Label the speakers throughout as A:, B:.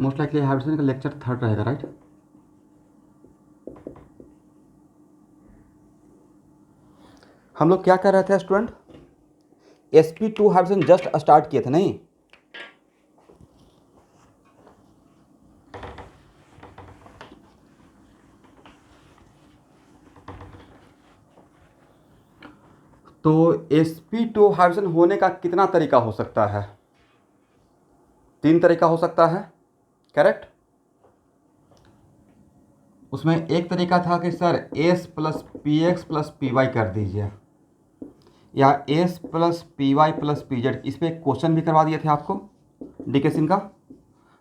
A: Most likely habitation का lecture 3 रहेगा, right. हम लोग क्या कर रहे थे student? sp2 habitation just start किए थे, नहीं? तो sp2 हैबिटेशन होने का कितना तरीका हो सकता है? 3 तरीका हो सकता है, करेक्ट। उसमें एक तरीका था कि sir s plus P X plus P Y कर दीजिए, या s plus P Y plus P Z. इस पर एक क्वेश्चन भी करवा दिए थे आपको डीके सिंह का।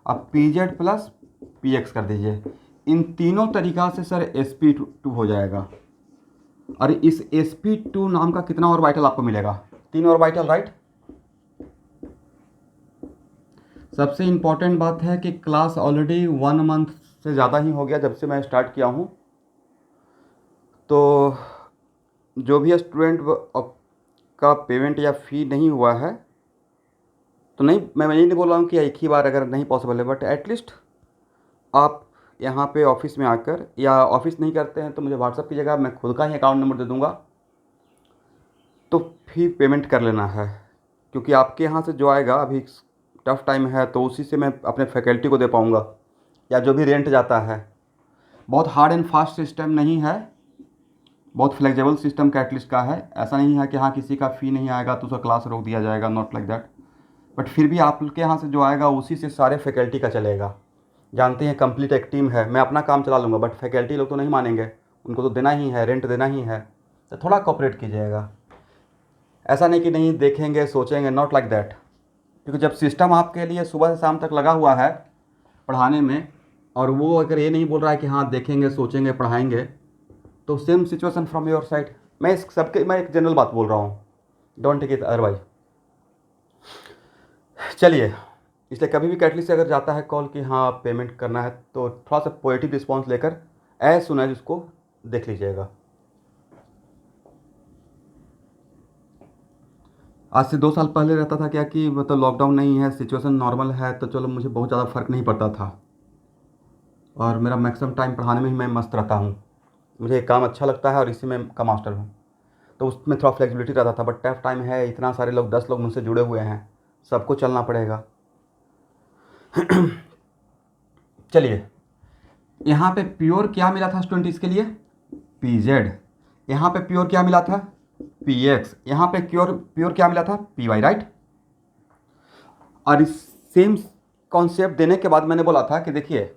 A: अब P Z plus P x कर दीजिए। इन तीनों तरीका से सर sp2 हो जाएगा। और इस sp2 नाम का कितना ऑर्बिटल आपको मिलेगा? 3 ऑर्बिटल, राइट। सबसे इम्पॉर्टेंट बात है कि क्लास ऑलरेडी 1 मंथ से ज़्यादा ही हो गया जब से मैं स्टार्ट किया हूँ। तो जो भी स्टूडेंट का पेमेंट या फ़ी नहीं हुआ है, तो नहीं, मैं ये नहीं बोल रहा हूँ कि एक ही बार अगर नहीं पॉसिबल है, बट एटलीस्ट आप यहाँ पे ऑफिस में आकर, या ऑफिस नहीं करते हैं तो मुझे व्हाट्सअप कीजिएगा, मैं खुद का ही अकाउंट नंबर दे दूँगा, तो फिर पेमेंट कर लेना है। क्योंकि आपके यहाँ से जो आएगा, अभी टफ़ टाइम है, तो उसी से मैं अपने फैकल्टी को दे पाऊँगा, या जो भी रेंट जाता है। बहुत हार्ड एंड फास्ट सिस्टम नहीं है, बहुत फ्लेक्सिबल सिस्टम का एटलीस्ट का है। ऐसा नहीं है कि हाँ किसी का फ़ी नहीं आएगा तो उसका क्लास रोक दिया जाएगा, नॉट लाइक दैट। बट फिर भी आपके यहाँ से जो आएगा उसी से सारे फैकल्टी का चलेगा। जानते हैं कंप्लीट एक टीम है, मैं अपना काम चला लूँगा, बट फैकल्टी लोग तो नहीं मानेंगे, उनको तो देना ही है, रेंट देना ही है। तो थोड़ा कोऑपरेट कीजिएगा। ऐसा नहीं कि नहीं देखेंगे सोचेंगे, नॉट लाइक दैट। क्योंकि जब सिस्टम आपके लिए सुबह से शाम तक लगा हुआ है पढ़ाने में, और वो अगर ये नहीं बोल रहा है कि हाँ देखेंगे सोचेंगे पढ़ाएंगे, तो same situation from your side. मैं एक जनरल बात बोल रहा हूँ, डोंट टेक इट अदरवाइज। चलिए, इसलिए कभी भी कैटलिस्ट से अगर जाता है कॉल कि हाँ पेमेंट करना है, तो थोड़ा सा पॉजिटिव रिस्पॉन्स लेकर एज सुन एज उसको देख लीजिएगा। आज से 2 साल पहले रहता था क्या कि मतलब लॉकडाउन नहीं है, सिचुएशन नॉर्मल है, तो चलो मुझे बहुत ज़्यादा फ़र्क नहीं पड़ता था, और मेरा मैक्सिमम टाइम पढ़ाने में ही मैं मस्त रहता हूँ। मुझे एक काम अच्छा लगता है और इसी में का मास्टर हूँ, तो उसमें थोड़ा फ्लेक्सिबिलिटी रहता था। बट टफ टाइम है, इतना सारे लोग, 10 लोग मुझसे जुड़े हुए हैं, सबको चलना पड़ेगा। चलिए, यहाँ पे प्योर क्या मिला था स्टूडेंट इसके लिए? P Z. यहाँ पे प्योर क्या मिला था? P X. यहाँ पे प्योर प्योर क्या मिला था? P Y, right. और इस सेम कॉन्सेप्ट देने के बाद मैंने बोला था कि देखिए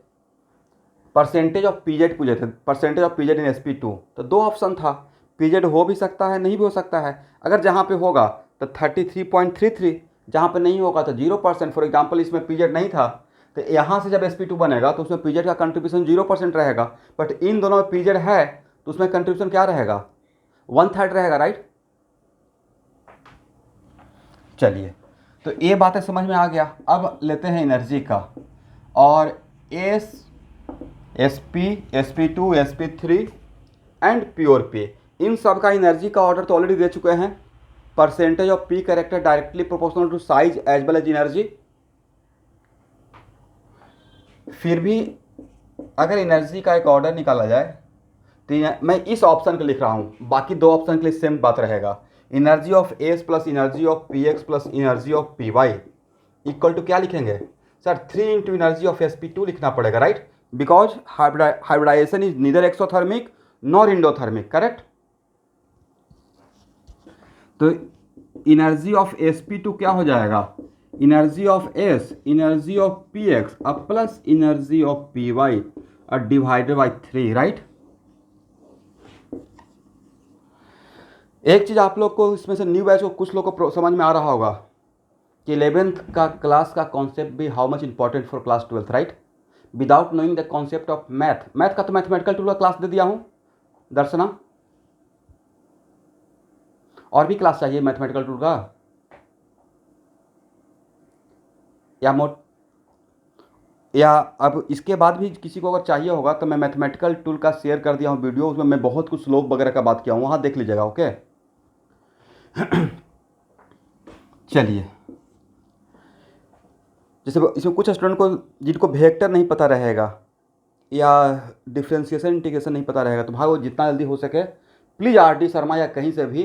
A: परसेंटेज ऑफ पीजेड पूछे थे, percentage of PZ in sp2। तो 2 ऑप्शन था, पीजेड हो भी सकता है, नहीं भी हो सकता है। अगर जहाँ पे होगा तो 33.33, जहाँ पे नहीं होगा तो 0%। फॉर एग्जाम्पल इसमें पीजेड नहीं था, तो यहाँ से जब sp2 बनेगा तो उसमें पीजेड का कंट्रीब्यूशन 0% रहेगा। बट इन दोनों में पीजेड है तो उसमें कंट्रीब्यूशन क्या रहेगा? 1/3 रहेगा, राइट। चलिए, तो ये बातें समझ में आ गया। अब लेते हैं एनर्जी का। और S sp sp2 sp3 and pure पे, इन सब का एनर्जी का ऑर्डर तो ऑलरेडी दे चुके हैं। Percentage of P character directly proportional to size as well as energy. फिर भी अगर एनर्जी का एक ऑर्डर निकाला जाए तो मैं इस ऑप्शन को लिख रहा हूँ, बाकी 2 ऑप्शन के लिए सेम बात रहेगा। Energy of S plus energy of P X plus energy of P Y equal to क्या लिखेंगे sir? 3 into energy of sp2 लिखना पड़ेगा, right. Because hybridisation is neither exothermic nor endothermic, correct. तो energy of sp2 क्या हो जाएगा? Energy of s, energy of px अब plus energy of py और डिवाइडेड बाई 3, राइट। एक चीज़ आप लोग को इसमें से न्यू बैच को कुछ लोग को समझ में आ रहा होगा कि 11th का क्लास का कॉन्सेप्ट भी how much important for class 12th, right. Without knowing the concept of math का तो मैथमेटिकल टूल का क्लास दे दिया हूँ, दर्शना। और भी क्लास चाहिए मैथमेटिकल टूल का या अब इसके बाद भी किसी को अगर चाहिए होगा तो मैं मैथमेटिकल टूल का शेयर कर दिया हूँ वीडियो, उसमें मैं बहुत कुछ स्लोप वगैरह का बात किया हूँ, वहाँ देख लीजिएगा, ओके। चलिए, जैसे इसमें कुछ स्टूडेंट को जिनको वेक्टर नहीं पता रहेगा या डिफ्रेंशिएशन इंटीग्रेशन नहीं पता रहेगा, तो भाई वो जितना जल्दी हो सके प्लीज़ RD शर्मा या कहीं से भी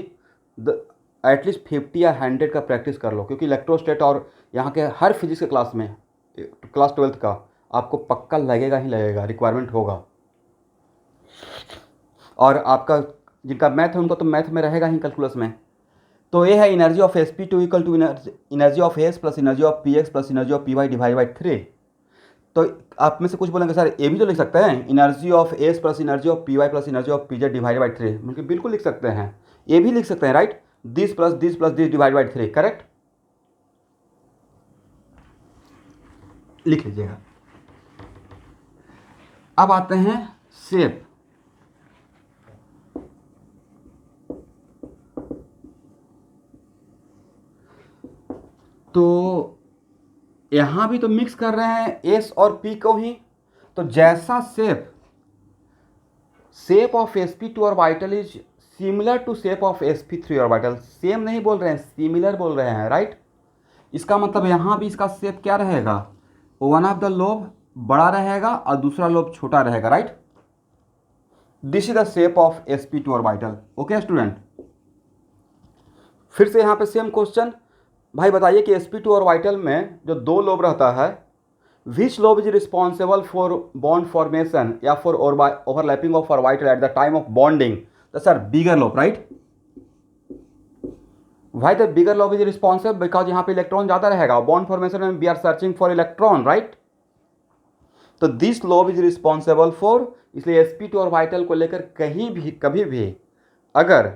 A: एटलीस्ट 50 या 100 का प्रैक्टिस कर लो, क्योंकि इलेक्ट्रोस्टेट और यहाँ के हर फिजिक्स के क्लास में क्लास 12th का आपको पक्का लगेगा ही लगेगा, रिक्वायरमेंट होगा। और आपका जिनका मैथ है उनको तो मैथ में रहेगा ही, कैलकुलस में। तो ये है energy of sp2 equal to energy of s plus energy of px plus energy of py divide by 3। तो आप में से कुछ बोलेंगे सर ये भी तो लिख सकते हैं, energy of s plus energy of py plus energy of pz divide by 3। मतलब बिल्कुल लिख सकते हैं, ये भी लिख सकते हैं, right. This plus this divide by 3, correct, लिख लीजिएगा। अब आते हैं शेप। तो यहां भी तो मिक्स कर रहे हैं एस और पी को ही, तो जैसा shape of sp2 orbital is similar to shape of sp3 orbital. Same नहीं बोल रहे हैं, सिमिलर बोल रहे हैं, राइट। इसका मतलब यहां भी इसका शेप क्या रहेगा, वन ऑफ द लोब बड़ा रहेगा और दूसरा लोब छोटा रहेगा, right. This is the shape of sp2 orbital. Okay student, फिर से यहां पे सेम क्वेश्चन, भाई बताइए कि sp2 ऑर्बिटल में जो दो लोब रहता है, which lobe is responsible for bond formation या for overlapping of orbital at the time of bonding. तो sir bigger lobe, right. Why the bigger lobe is responsible, because यहाँ पे इलेक्ट्रॉन ज़्यादा रहेगा, बॉन्ड फॉर्मेशन में we are searching for electron, right. तो this lobe is responsible for, इसलिए sp2 orbital को लेकर कहीं भी कभी भी अगर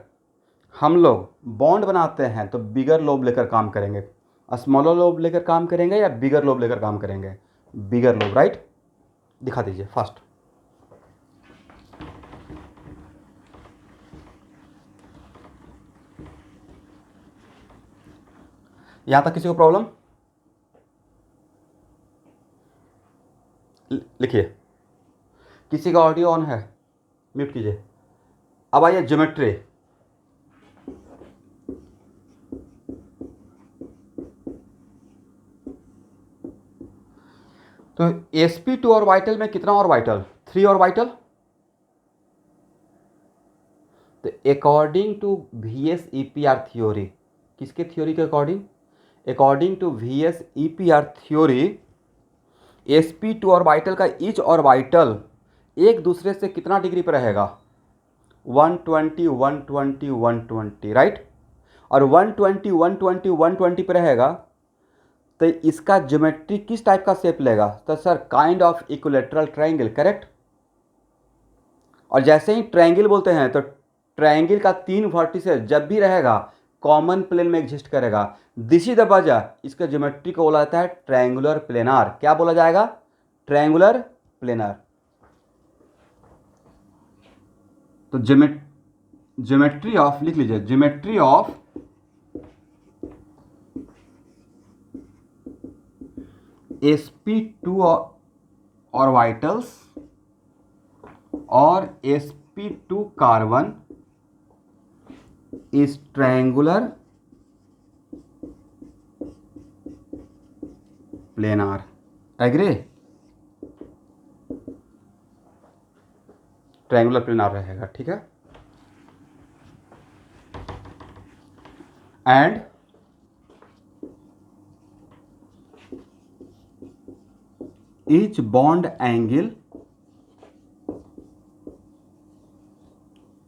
A: हम लोग बॉन्ड बनाते हैं तो बिगर लोब लेकर काम करेंगे, स्मॉलर लोब लेकर काम करेंगे या बिगर लोब लेकर काम करेंगे, बिगर लोब, राइट। दिखा दीजिए फास्ट। यहां तक किसी को प्रॉब्लम? लिखिए, किसी का ऑडियो ऑन है, म्यूट कीजिए। अब आइए ज्योमेट्री। तो sp2 ऑर्बिटल में कितना ऑर्बिटल, 3 ऑर्बिटल। तो अकॉर्डिंग टू VS-EPR थ्योरी, किसके थ्योरी के according, according to VS-EPR theory, sp2 orbital का ईच ऑर्बिटल एक दूसरे से कितना डिग्री पर रहेगा, 120 120 120, राइट। और 120 120 120 पर रहेगा तो इसका ज्योमेट्री किस टाइप का शेप लेगा, तो sir kind of equilateral triangle, correct. और जैसे ही ट्रायंगल बोलते हैं तो ट्रायंगल का 3 वर्टिसेस जब भी रहेगा कॉमन प्लेन में एग्जिस्ट करेगा। दिस इज द वजह इसका ज्योमेट्री को बोला जाता है ट्रायंगुलर प्लेनार। क्या बोला जाएगा, ट्रायंगुलर प्लेनार। तो ज्योमेट्री ऑफ, लिख लीजिए, ज्योमेट्री ऑफ sp2 ऑर्बिटल्स और sp2 carbon is triangular planar. Agree, triangular planar रहेगा, ठीक है। And each bond angle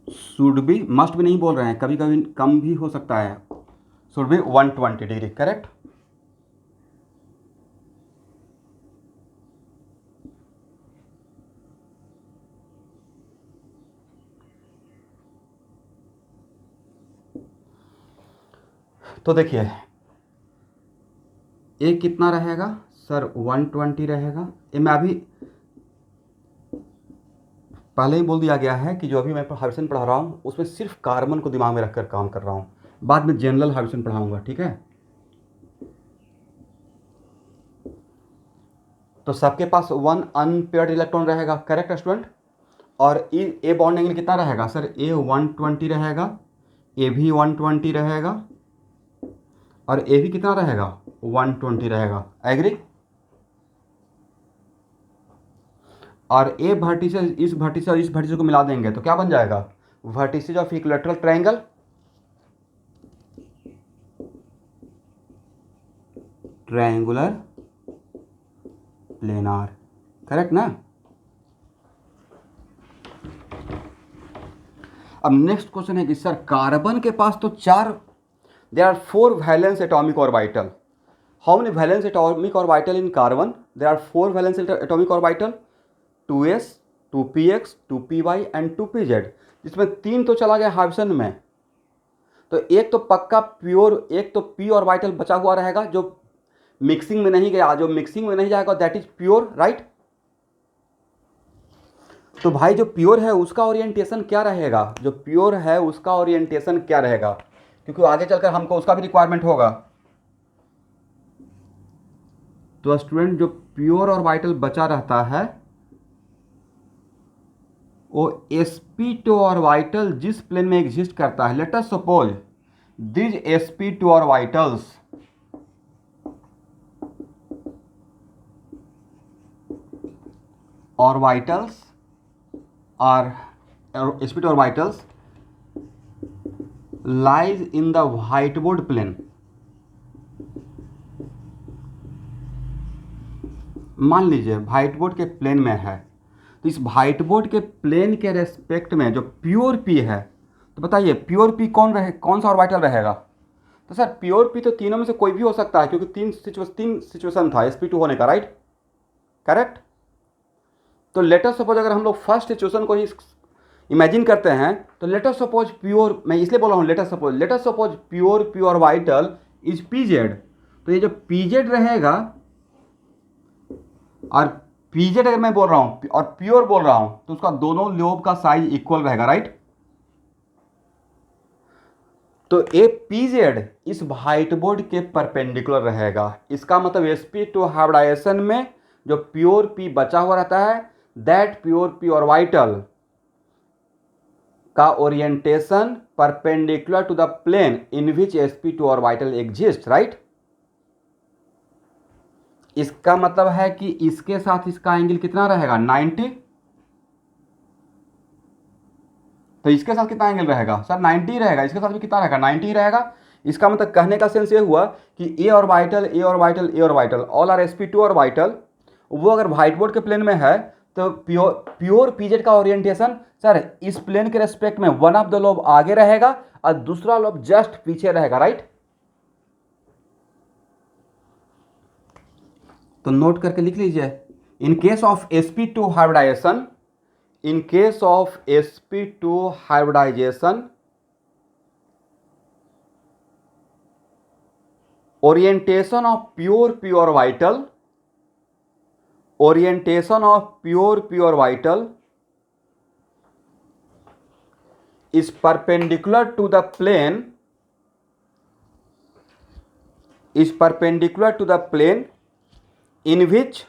A: should be, must भी नहीं बोल रहे हैं, कभी कभी कम भी हो सकता है, should be 120 डिग्री, करेक्ट। तो देखिए ये कितना रहेगा सर, 120 रहेगा। ये मैं अभी पहले ही बोल दिया गया है कि जो अभी मैं हाइड्रोजन पढ़ा रहा हूँ उसमें सिर्फ कार्बन को दिमाग में रखकर काम कर रहा हूँ, बाद में जनरल हाइड्रोजन पढ़ाऊंगा, ठीक है। तो सबके पास 1 अनपेयर्ड इलेक्ट्रॉन रहेगा, करेक्ट स्टूडेंट। और ए बॉन्ड एंगल कितना रहेगा सर, ए 120 रहेगा, ए भी 120 रहेगा और ए भी कितना रहेगा, 120 रहेगा। एग्री। और ए वर्टिसेस इस वर्टिस और इस वर्टिस को मिला देंगे तो क्या बन जाएगा, vertices of equilateral triangle. Triangular planar, correct ना। अब नेक्स्ट क्वेश्चन है कि सर कार्बन के पास तो चार, there are 4 valence atomic orbital. How many valence atomic orbital in carbon? There are 4 valence atomic orbital, 2s, 2px, 2py and 2pz, जिसमें 3 तो चला गया हाइड्रोजन में, तो एक तो पक्का प्योर, एक तो p ऑर्बिटल बचा हुआ रहेगा जो मिक्सिंग में नहीं गया, जो मिक्सिंग में नहीं जाएगा दैट इज प्योर, राइट। तो भाई जो प्योर है उसका ओरिएंटेशन क्या रहेगा, जो प्योर है उसका ओरिएंटेशन क्या रहेगा, क्योंकि आगे चलकर हमको उसका भी रिक्वायरमेंट होगा। तो स्टूडेंट जो प्योर ऑर्बिटल बचा रहता है वो sp2 ऑर्बिटल जिस प्लेन में एग्जिस्ट करता है, late us suppose this sp2 orbitals are sp2 orbitals lies in the whiteboard plane। मान लीजिए व्हाइटबोर्ड के प्लेन में है, तो इस व्हाइटबोर्ड के प्लेन के रेस्पेक्ट में जो प्योर पी है, तो बताइए प्योर पी कौन सा ऑर्बिटल रहेगा। तो सर प्योर पी तो तीनों में से कोई भी हो सकता है, क्योंकि तीन सिचुएशन था sp2 होने का, राइट, करेक्ट। तो लेट अस सपोज अगर हम लोग फर्स्ट सिचुएशन को ही इमेजिन करते हैं, तो लेट अस सपोज प्योर, मैं इसलिए बोल रहा हूँ late us suppose pure orbital is pz। तो ये जो pz रहेगा, और pz अगर मैं बोल रहा हूँ और प्योर बोल रहा हूँ, तो उसका दोनों लोब का साइज इक्वल रहेगा, राइट। तो ए pz इस व्हाइटबोर्ड के परपेंडिकुलर रहेगा। इसका मतलब sp2 हाइब्रिडाइजेशन में जो प्योर p बचा हुआ रहता है, दैट प्योर p ऑर्बिटल का orientation perpendicular to the plane in which sp2 orbital exist, right. इसका मतलब है कि इसके साथ इसका एंगल कितना रहेगा, 90। तो इसके साथ कितना एंगल रहेगा सर, 90 रहेगा। इसके साथ भी कितना रहेगा, 90 रहेगा। इसका मतलब कहने का सेंस ये हुआ कि a orbital all are sp2 orbital, वो अगर व्हाइटबोर्ड के प्लेन में है तो प्योर pz का ओरिएंटेशन सर इस प्लेन के रेस्पेक्ट में वन ऑफ द लोब आगे रहेगा और दूसरा लोब जस्ट पीछे रहेगा, राइट। तो नोट करके लिख लीजिए, in case of sp2 hybridisation, in case of sp2 hybridization, orientation of pure p orbital is perpendicular to the plane in which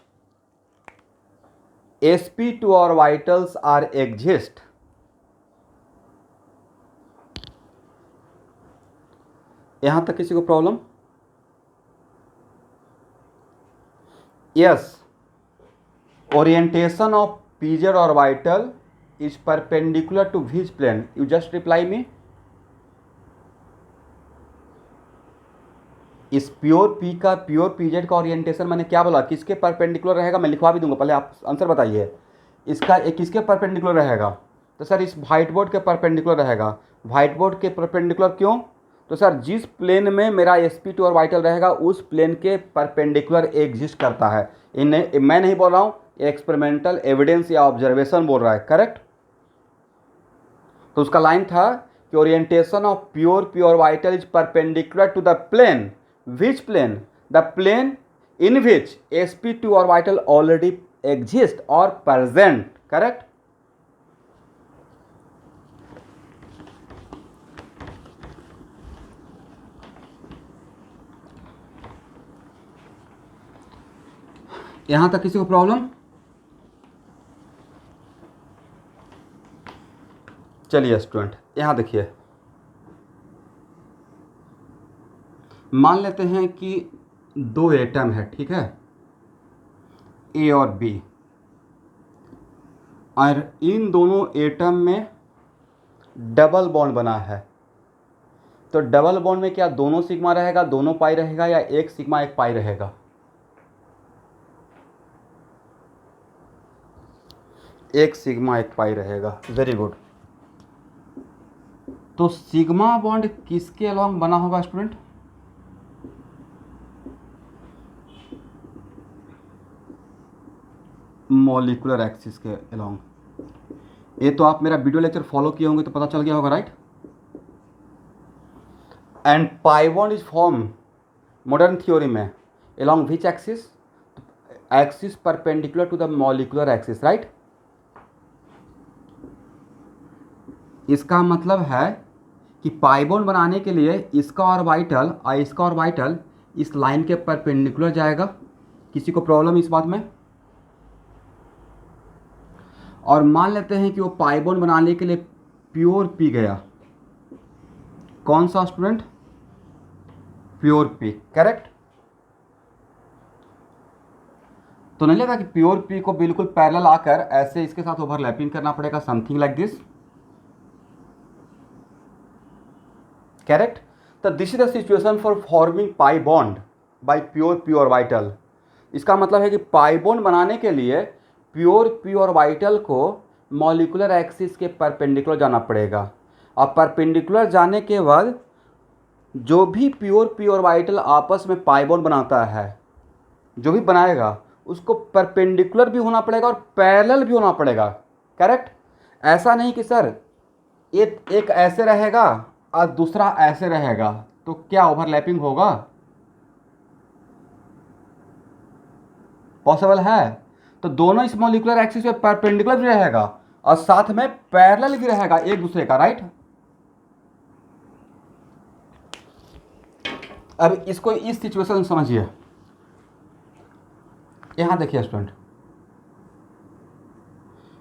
A: sp2 orbitals are exist। यहां तक किसी को problem? Yes, orientation of pz orbital is perpendicular to which plane, you just reply me. इस pure pz का orientation मैंने क्या बोला, किसके परपेंडिकुलर रहेगा, मैं लिखवा भी दूंगा, पहले आप आंसर बताइए। इसका एक किसके परपेंडिकुलर रहेगा, तो सर इस व्हाइटबोर्ड के परपेंडिकुलर रहेगा। व्हाइटबोर्ड के परपेंडिकुलर क्यों, तो सर जिस प्लेन में मेरा sp2 ऑर्बिटल रहेगा उस प्लेन के परपेंडिकुलर एग्जिस्ट करता है। इन्हें मैं नहीं बोल रहा हूँ, एक्सपेरिमेंटल एविडेंस या ऑब्जर्वेशन बोल रहा है, करेक्ट। तो उसका लाइन था कि orientation of pure orbital is perpendicular to the plane, which plane, the plane in which sp2 orbital already exist और प्रेजेंट, करेक्ट। यहां तक किसी को प्रॉब्लम? चलिए स्टूडेंट यहां देखिए, मान लेते हैं कि दो एटम है, ठीक है, ए और बी। और इन दोनों एटम में डबल बॉन्ड बना है। तो डबल बॉन्ड में क्या दोनों सिग्मा रहेगा, दोनों पाई रहेगा, या एक सिग्मा एक पाई रहेगा? एक सिग्मा एक पाई रहेगा। Very good. तो सिग्मा बॉन्ड किसके अलॉन्ग बना होगा स्टूडेंट? मॉलिक्यूलर एक्सिस के अलॉन्ग। ये तो आप मेरा वीडियो लेक्चर फॉलो किए होंगे तो पता चल गया होगा, right? And pi bond is form modern theory में along which axis? Axis perpendicular to the molecular axis, right? इसका मतलब है कि पाई बॉन्ड बनाने के लिए इसका ऑर्बिटल और इसका ऑर्बिटल इस लाइन के परपेंडिकुलर जाएगा। किसी को प्रॉब्लम इस बात में? और मान लेते हैं कि वो पाई बॉन्ड बनाने के लिए प्योर पी गया। कौन सा स्टूडेंट? Pure P, correct? तो नहीं लगा कि प्योर पी को बिल्कुल पैरेलल आकर ऐसे इसके साथ ओवरलैपिंग करना पड़ेगा, समथिंग लाइक दिस, करेक्ट? तो this is the situation for forming pi bond by pure P orbital. इसका मतलब है कि पाई बॉन्ड बनाने के लिए प्योर पी ऑर्बिटल को मॉलिक्यूलर एक्सिस के परपेंडिकुलर जाना पड़ेगा। और परपेंडिकुलर जाने के बाद जो भी प्योर पी ऑर्बिटल आपस में पाई बॉन्ड बनाता है, जो भी बनाएगा उसको परपेंडिकुलर भी होना पड़ेगा और पैरेलल भी होना पड़ेगा, करेक्ट? ऐसा नहीं कि सर एक ऐसे रहेगा और दूसरा ऐसे रहेगा तो क्या ओवरलैपिंग होगा? पॉसिबल है? तो दोनों इस मॉलिक्यूलर एक्सिस पे परपेंडिकुलर भी रहेगा और साथ में पैरेलल भी रहेगा एक दूसरे का, राइट? अब इसको इस सिचुएशन समझिए। यहां देखिए स्टूडेंट,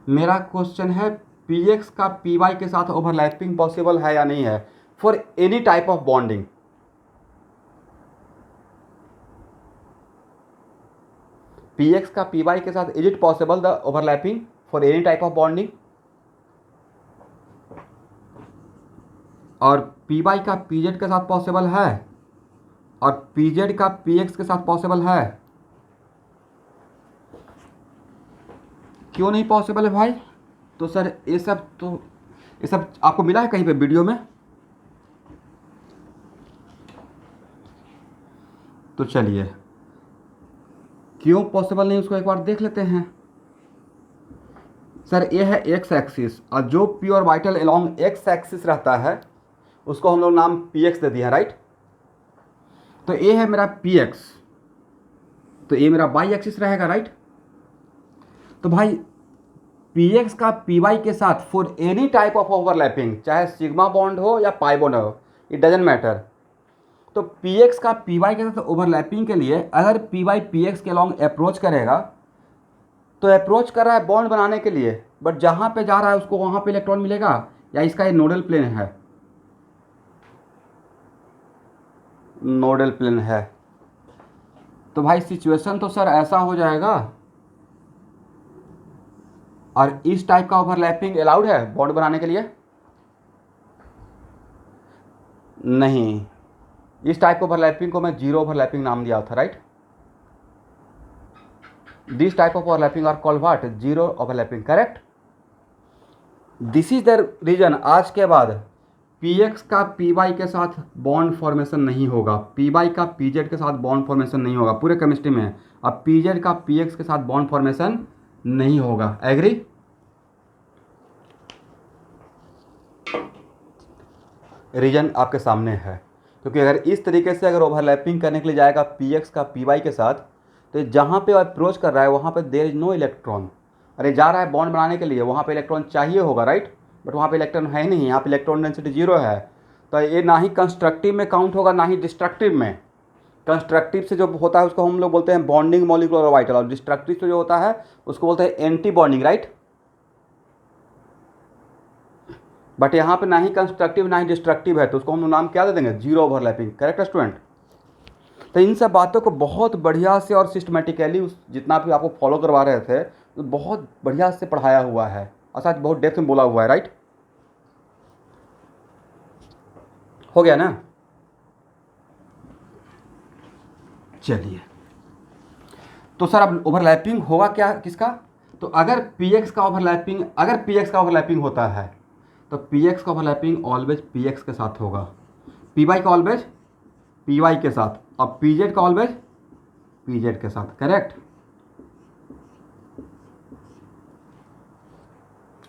A: मेरा क्वेश्चन है px का py के साथ ओवरलैपिंग पॉसिबल है या नहीं है for any type of bonding. px का py के साथ is it possible the overlapping for any type of bonding? और py का pz के साथ पॉसिबल है और pz का px के साथ पॉसिबल है? क्यों नहीं पॉसिबल है भाई? तो सर ये सब आपको मिला है कहीं पे वीडियो में? तो चलिए, क्यों पॉसिबल नहीं उसको एक बार देख लेते हैं। सर ये है एक्स एक्सिस और जो P orbital along x axis रहता है उसको हम लोग नाम पी एक्स दे दिया, राइट? तो ये है मेरा पी एक्स, तो ये मेरा वाई एक्सिस रहेगा, राइट? तो भाई पी एक्स का पी वाई के साथ for any type of overlapping, चाहे सिग्मा बॉन्ड हो या पाई बॉन्ड हो, इट डजेंट मैटर। तो पी एक्स का पी वाई के साथ ओवरलैपिंग के लिए अगर पी वाई पी एक्स के अलॉन्ग अप्रोच करेगा तो अप्रोच कर रहा है बॉन्ड बनाने के लिए, बट जहाँ पे जा रहा है उसको वहाँ पे इलेक्ट्रॉन मिलेगा या इसका ये नोडल प्लेन है? नोडल प्लेन है। तो भाई सिचुएशन तो सर ऐसा हो जाएगा, और इस टाइप का ओवरलैपिंग अलाउड है बॉन्ड बनाने के लिए? नहीं, इस टाइप ओवरलैपिंग को मैं जीरो ओवरलैपिंग नाम दिया था, right? This type of overlapping are called what? Zero overlapping, correct? This is the reason आज के बाद px का py के साथ बॉन्ड फॉर्मेशन नहीं होगा, py का pz के साथ बॉन्ड फॉर्मेशन नहीं होगा पूरे केमिस्ट्री में, अब pz का px के साथ बॉन्ड फॉर्मेशन नहीं होगा। एग्री? रीजन आपके सामने है, क्योंकि अगर इस तरीके से अगर ओवरलैपिंग करने के लिए जाएगा px का py के साथ, तो जहाँ पे अप्रोच कर रहा है वहाँ पे देयर इज नो इलेक्ट्रॉन। अरे जा रहा है बॉन्ड बनाने के लिए, वहाँ पे इलेक्ट्रॉन चाहिए होगा, राइट? बट वहाँ पे इलेक्ट्रॉन है ही नहीं, यहाँ पे इलेक्ट्रॉन डेंसिटी जीरो है। तो ये ना ही कंस्ट्रक्टिव में काउंट होगा ना ही डिस्ट्रक्टिव में। कंस्ट्रक्टिव से जो होता है उसको हम लोग बोलते हैं बॉन्डिंग मॉलिक्यूलर ऑर्बिटल, और डिस्ट्रक्टिव से जो होता है उसको बोलते हैं एंटी बॉन्डिंग, राइट? बट यहाँ पे ना ही कंस्ट्रक्टिव ना ही डिस्ट्रक्टिव है, तो उसको हम लोग नाम क्या दे देंगे? Zero overlapping, correct student? तो इन सब बातों को बहुत बढ़िया से और सिस्टमेटिकली जितना भी आपको फॉलो करवा रहे थे बहुत बढ़िया से पढ़ाया हुआ है और साथ बहुत डेप्थ में बोला हुआ है, राइट। हो गया ना। चलिए, तो सर अब ओवरलैपिंग होगा क्या किसका? तो अगर px का ओवरलैपिंग होता है तो px का ओवरलैपिंग ऑलवेज px के साथ होगा, py का ऑलवेज py के साथ, और pz का ऑलवेज pz के साथ। करेक्ट,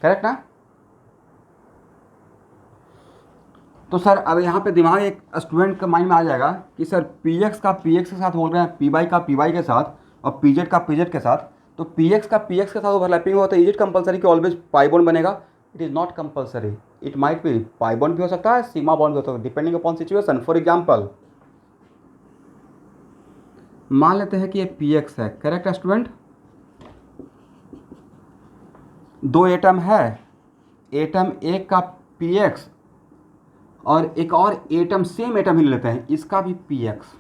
A: करेक्ट ना। तो सर अब यहाँ पे दिमाग एक स्टूडेंट के माइंड में आ जाएगा कि सर px का px के साथ बोल रहे हैं, py का py के साथ, और pz का pz के साथ। तो px का px के साथ ओवरलैपिंग होता है, इज इट कंपलसरी कि ऑलवेज पाई बॉन्ड बनेगा? It is not compulsory, it might be pi bond भी हो सकता है, सिग्मा बॉन्ड भी हो सकता है, depending upon situation. For example मान लेते हैं कि ये px है, करेक्ट स्टूडेंट। दो एटम है, एटम एक का px और एक और एटम, सेम एटम ही लेते हैं, इसका भी px।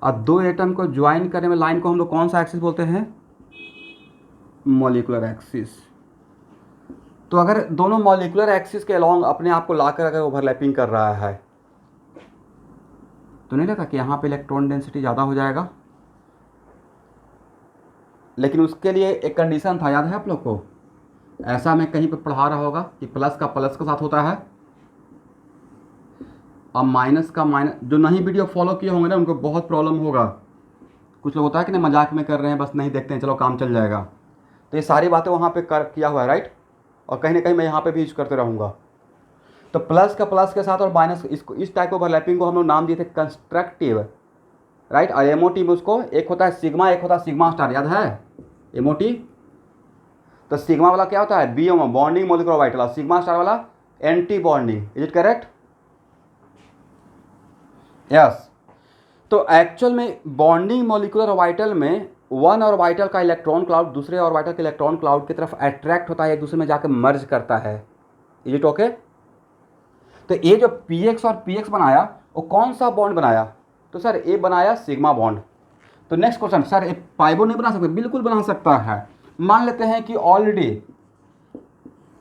A: अब दो एटम को ज्वाइन करने में लाइन को हम लोग कौन सा एक्सिस बोलते हैं? Molecular axis. तो अगर दोनों मॉलिक्यूलर एक्सिस के अलॉन्ग अपने आप को लाकर अगर ओवरलैपिंग कर रहा है तो नहीं लगता कि यहाँ पे इलेक्ट्रॉन डेंसिटी ज़्यादा हो जाएगा? लेकिन उसके लिए एक कंडीशन था, याद है आप लोग को? ऐसा मैं कहीं पर पढ़ा रहा होगा कि प्लस का प्लस के साथ होता है और माइनस का माइनस। जो नहीं वीडियो फॉलो किए होंगे ना उनको बहुत प्रॉब्लम होगा। कुछ लोग होता है कि नहीं मजाक में कर रहे हैं, बस नहीं देखते हैं, चलो काम चल जाएगा। तो ये सारी बातें वहाँ पे कर किया हुआ है, राइट। और कहीं ना कहीं मैं यहाँ पे भी यूज करते रहूँगा। तो प्लस का प्लस के साथ और माइनस, इसको इस टाइप ओवरलैपिंग को हम लोग नाम दिए थे कंस्ट्रक्टिव, राइट। और एमओटी में उसको एक होता है सिग्मा, एक होता है सिग्मा स्टार, याद है एमओटी? तो सिग्मा वाला क्या होता है? बीओ बॉन्डिंग मॉलिक्यूलर ऑर्बिटल, और सिग्मा स्टार वाला anti bonding. Is it correct? Yes. तो एक्चुअल में बॉन्डिंग मॉलिक्यूलर ऑर्बिटल में वन ऑर्बिटल का इलेक्ट्रॉन क्लाउड दूसरे ऑर्बिटल के इलेक्ट्रॉन क्लाउड की तरफ अट्रैक्ट होता है, एक दूसरे में जाकर मर्ज करता है। Is it okay? तो ये जो px और px बनाया वो कौन सा बॉन्ड बनाया? तो सर ये बनाया सिग्मा बॉन्ड। तो नेक्स्ट क्वेश्चन, सर ये पाई बॉन्ड नहीं बना सकते? बिल्कुल बना सकता है। मान लेते हैं कि ऑलरेडी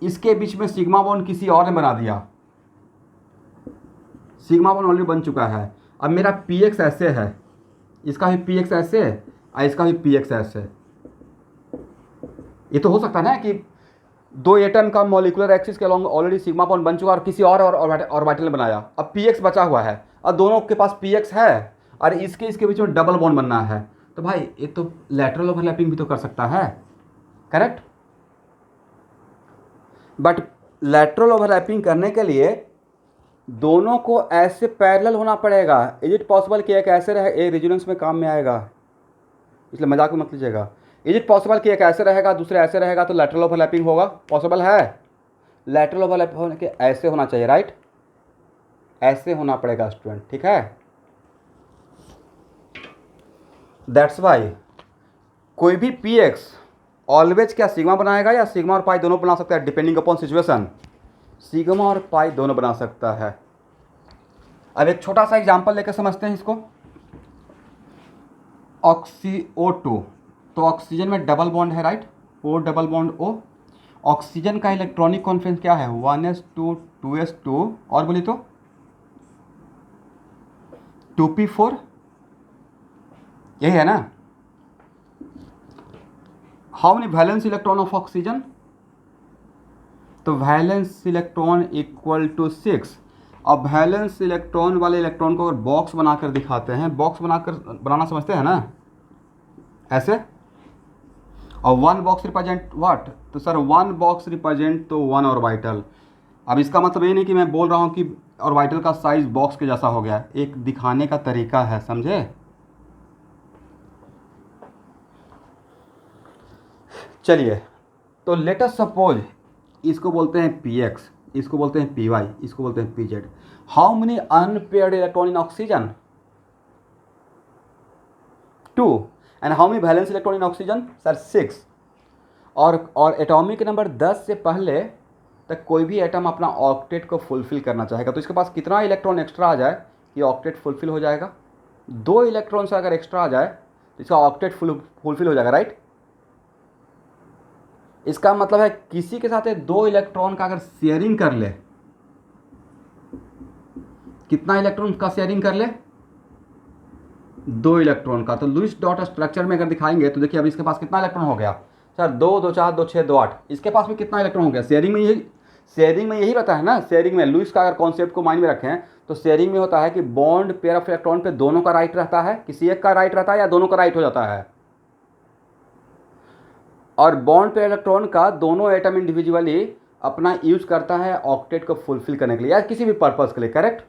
A: इसके बीच में सिग्मा बॉन्ड किसी और ने बना दिया, सिग्मा बॉन्ड ऑलरेडी बन चुका है। अब मेरा px ऐसे है, इसका भी px ऐसे है और इसका भी px ऐसे है। ये तो हो सकता है ना कि दो एटम का मॉलिक्यूलर एक्सिस के अलॉन्ग ऑलरेडी सिग्मा बॉन्ड बन चुका और किसी और ऑर्बिटल ने बनाया। अब px बचा हुआ है और दोनों के पास px है और इसके बीच में डबल बॉन्ड बनना है। तो भाई ये तो लैटरल ओवरलैपिंग भी तो कर सकता है, करेक्ट। बट लैटरल ओवरलैपिंग करने के लिए दोनों को ऐसे पैरेलल होना पड़ेगा। इज इट पॉसिबल कि एक ऐसे रहे, एक रेजोनेंस में काम में आएगा, इसलिए मजाक में मत लीजिएगा। इज इट पॉसिबल कि एक ऐसे रहेगा दूसरे ऐसे रहेगा तो लैटरल ओवरलैपिंग होगा? पॉसिबल है। लैटरल ओवरलैप होने के ऐसे होना चाहिए, राइट। ऐसे होना पड़ेगा स्टूडेंट, ठीक है। दैट्स वाई कोई भी px ऑलवेज क्या सिग्मा बनाएगा या सिग्मा और पाई दोनों बना सकता है, डिपेंडिंग अपॉन सिचुएशन। सिग्मा और पाई दोनों बना सकता है। अब एक छोटा सा एग्जांपल लेकर समझते हैं इसको। ऑक्सीO2, तो ऑक्सीजन में डबल बॉन्ड है, right, O double bond O। Oxygen का इलेक्ट्रॉनिक कॉन्फ्रेंस क्या है? 1s2 2s2 और बोली तो 2p4, यही है ना। How many valence electron of oxygen? तो वैलेंस इलेक्ट्रॉन इक्वल टू 6। अब वैलेंस इलेक्ट्रॉन वाले इलेक्ट्रॉन को अगर बॉक्स बनाकर दिखाते हैं, बॉक्स बनाना समझते हैं ना, ऐसे। और वन बॉक्स रिप्रेजेंट व्हाट? तो सर वन बॉक्स रिप्रेजेंट तो वन ऑर्बिटल। अब इसका मतलब ये नहीं कि मैं बोल रहा हूँ कि ऑर्बिटल का साइज बॉक्स के जैसा हो गया, एक दिखाने का तरीका है, समझे। चलिए, तो लेट अस सपोज इसको बोलते हैं px, इसको बोलते हैं py, इसको बोलते हैं pz। How many unpaired electron in oxygen? 2। And how many valence electron in oxygen? Sir 6। और एटॉमिक नंबर 10 से पहले तक कोई भी एटम अपना ऑक्टेट को फुलफिल करना चाहेगा तो इसके पास कितना इलेक्ट्रॉन एक्स्ट्रा आ जाए कि ऑक्टेट फुलफिल हो जाएगा? 2 इलेक्ट्रॉन से अगर एक्स्ट्रा आ जाए तो इसका ऑक्टेट फुलफिल हो जाएगा, राइट। इसका मतलब है किसी के साथ ये 2 इलेक्ट्रॉन का अगर शेयरिंग कर ले, कितना इलेक्ट्रॉन का शेयरिंग कर ले, 2 इलेक्ट्रॉन का। तो लुईस डॉट स्ट्रक्चर में अगर दिखाएंगे तो देखिए अब इसके पास कितना इलेक्ट्रॉन हो गया सर, 2 2 4 2 6 2 8। इसके पास में कितना इलेक्ट्रॉन हो गया, शेयरिंग में यही रहता है ना। शेयरिंग में लुईस का अगर कॉन्सेप्ट को माइंड में रखें तो शेयरिंग में होता है कि बॉन्ड पेयर ऑफ इलेक्ट्रॉन पे दोनों का राइट रहता है, किसी एक का राइट रहता है या दोनों का राइट हो जाता है। और बॉन्ड पेयर इलेक्ट्रॉन का दोनों एटम इंडिविजुअली अपना यूज करता है ऑक्टेट को फुलफिल करने के लिए या किसी भी पर्पस के लिए, करेक्ट।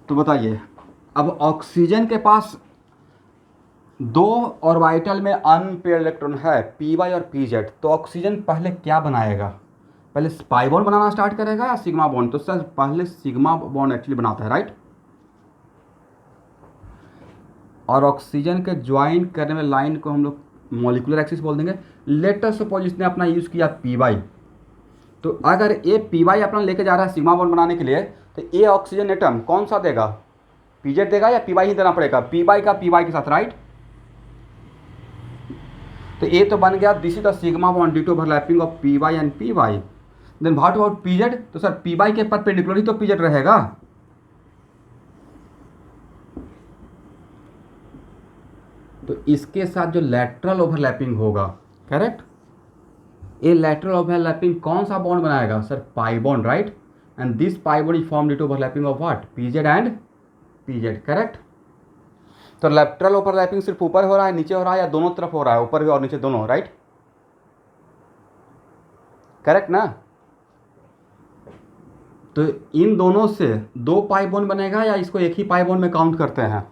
A: तो बताइए अब ऑक्सीजन के पास 2 ऑर्बिटल में अनपेयर्ड इलेक्ट्रॉन है, पी वाई और पी जेड। तो ऑक्सीजन पहले क्या बनाएगा, पहले पाई बॉन्ड बनाना स्टार्ट करेगा या सिग्मा बॉन्ड। तो सर पहले सिग्मा बॉन्ड एक्चुअली बनाता है, राइट। और ऑक्सीजन के ज्वाइन करने में लाइन को हम लोग मॉलिक्यूलर एक्सिस बोल देंगे। लेट अस सपोज इसने अपना यूज़ किया पी वाई, तो अगर ये पी वाई अपना लेके जा रहा है सिग्मा बॉन्ड बनाने के लिए, तो ये ऑक्सीजन एटम कौन सा देगा, पी जेड देगा या पी वाई ही देना पड़ेगा, पी वाई का पी वाई के साथ, राइट। तो ये तो बन गया this is the sigma bond due to overlapping of P Y and P Y. Then what about P Z, तो सर पी वाई के परपेंडिकुलर ही तो पी जेड रहेगा। तो इसके साथ जो लैटरल ओवरलैपिंग होगा, करेक्ट, ये लैटरल ओवरलैपिंग कौन सा बॉन्ड बनाएगा sir, pi bond, right. And this pi bond is form due to overlapping of what, P Z and P Z, correct. तो लैटरल ओवरलैपिंग सिर्फ ऊपर हो रहा है, नीचे हो रहा है, या दोनों तरफ हो रहा है, ऊपर भी और नीचे दोनों, राइट, करेक्ट ना। तो इन दोनों से 2 पाई बॉन्ड बनेगा या इसको एक ही पाई बॉन्ड में काउंट करते हैं।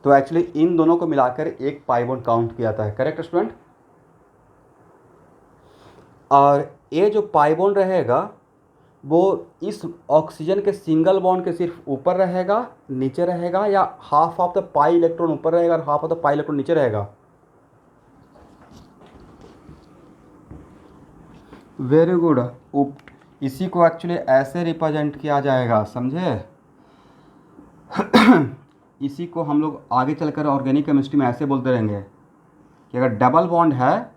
A: तो एक्चुअली इन दोनों को मिलाकर एक पाई बॉन्ड काउंट किया जाता है, करेक्ट स्टूडेंट। और ये जो पाई बॉन्ड रहेगा वो इस ऑक्सीजन के सिंगल बॉन्ड के सिर्फ ऊपर रहेगा, नीचे रहेगा, या half of the pi electron ऊपर रहेगा और half of the pi electron नीचे रहेगा। Very good. इसी को एक्चुअली ऐसे रिप्रेजेंट किया जाएगा, समझे। इसी को हम लोग आगे चलकर ऑर्गेनिक केमिस्ट्री में ऐसे बोलते रहेंगे कि अगर डबल बॉन्ड है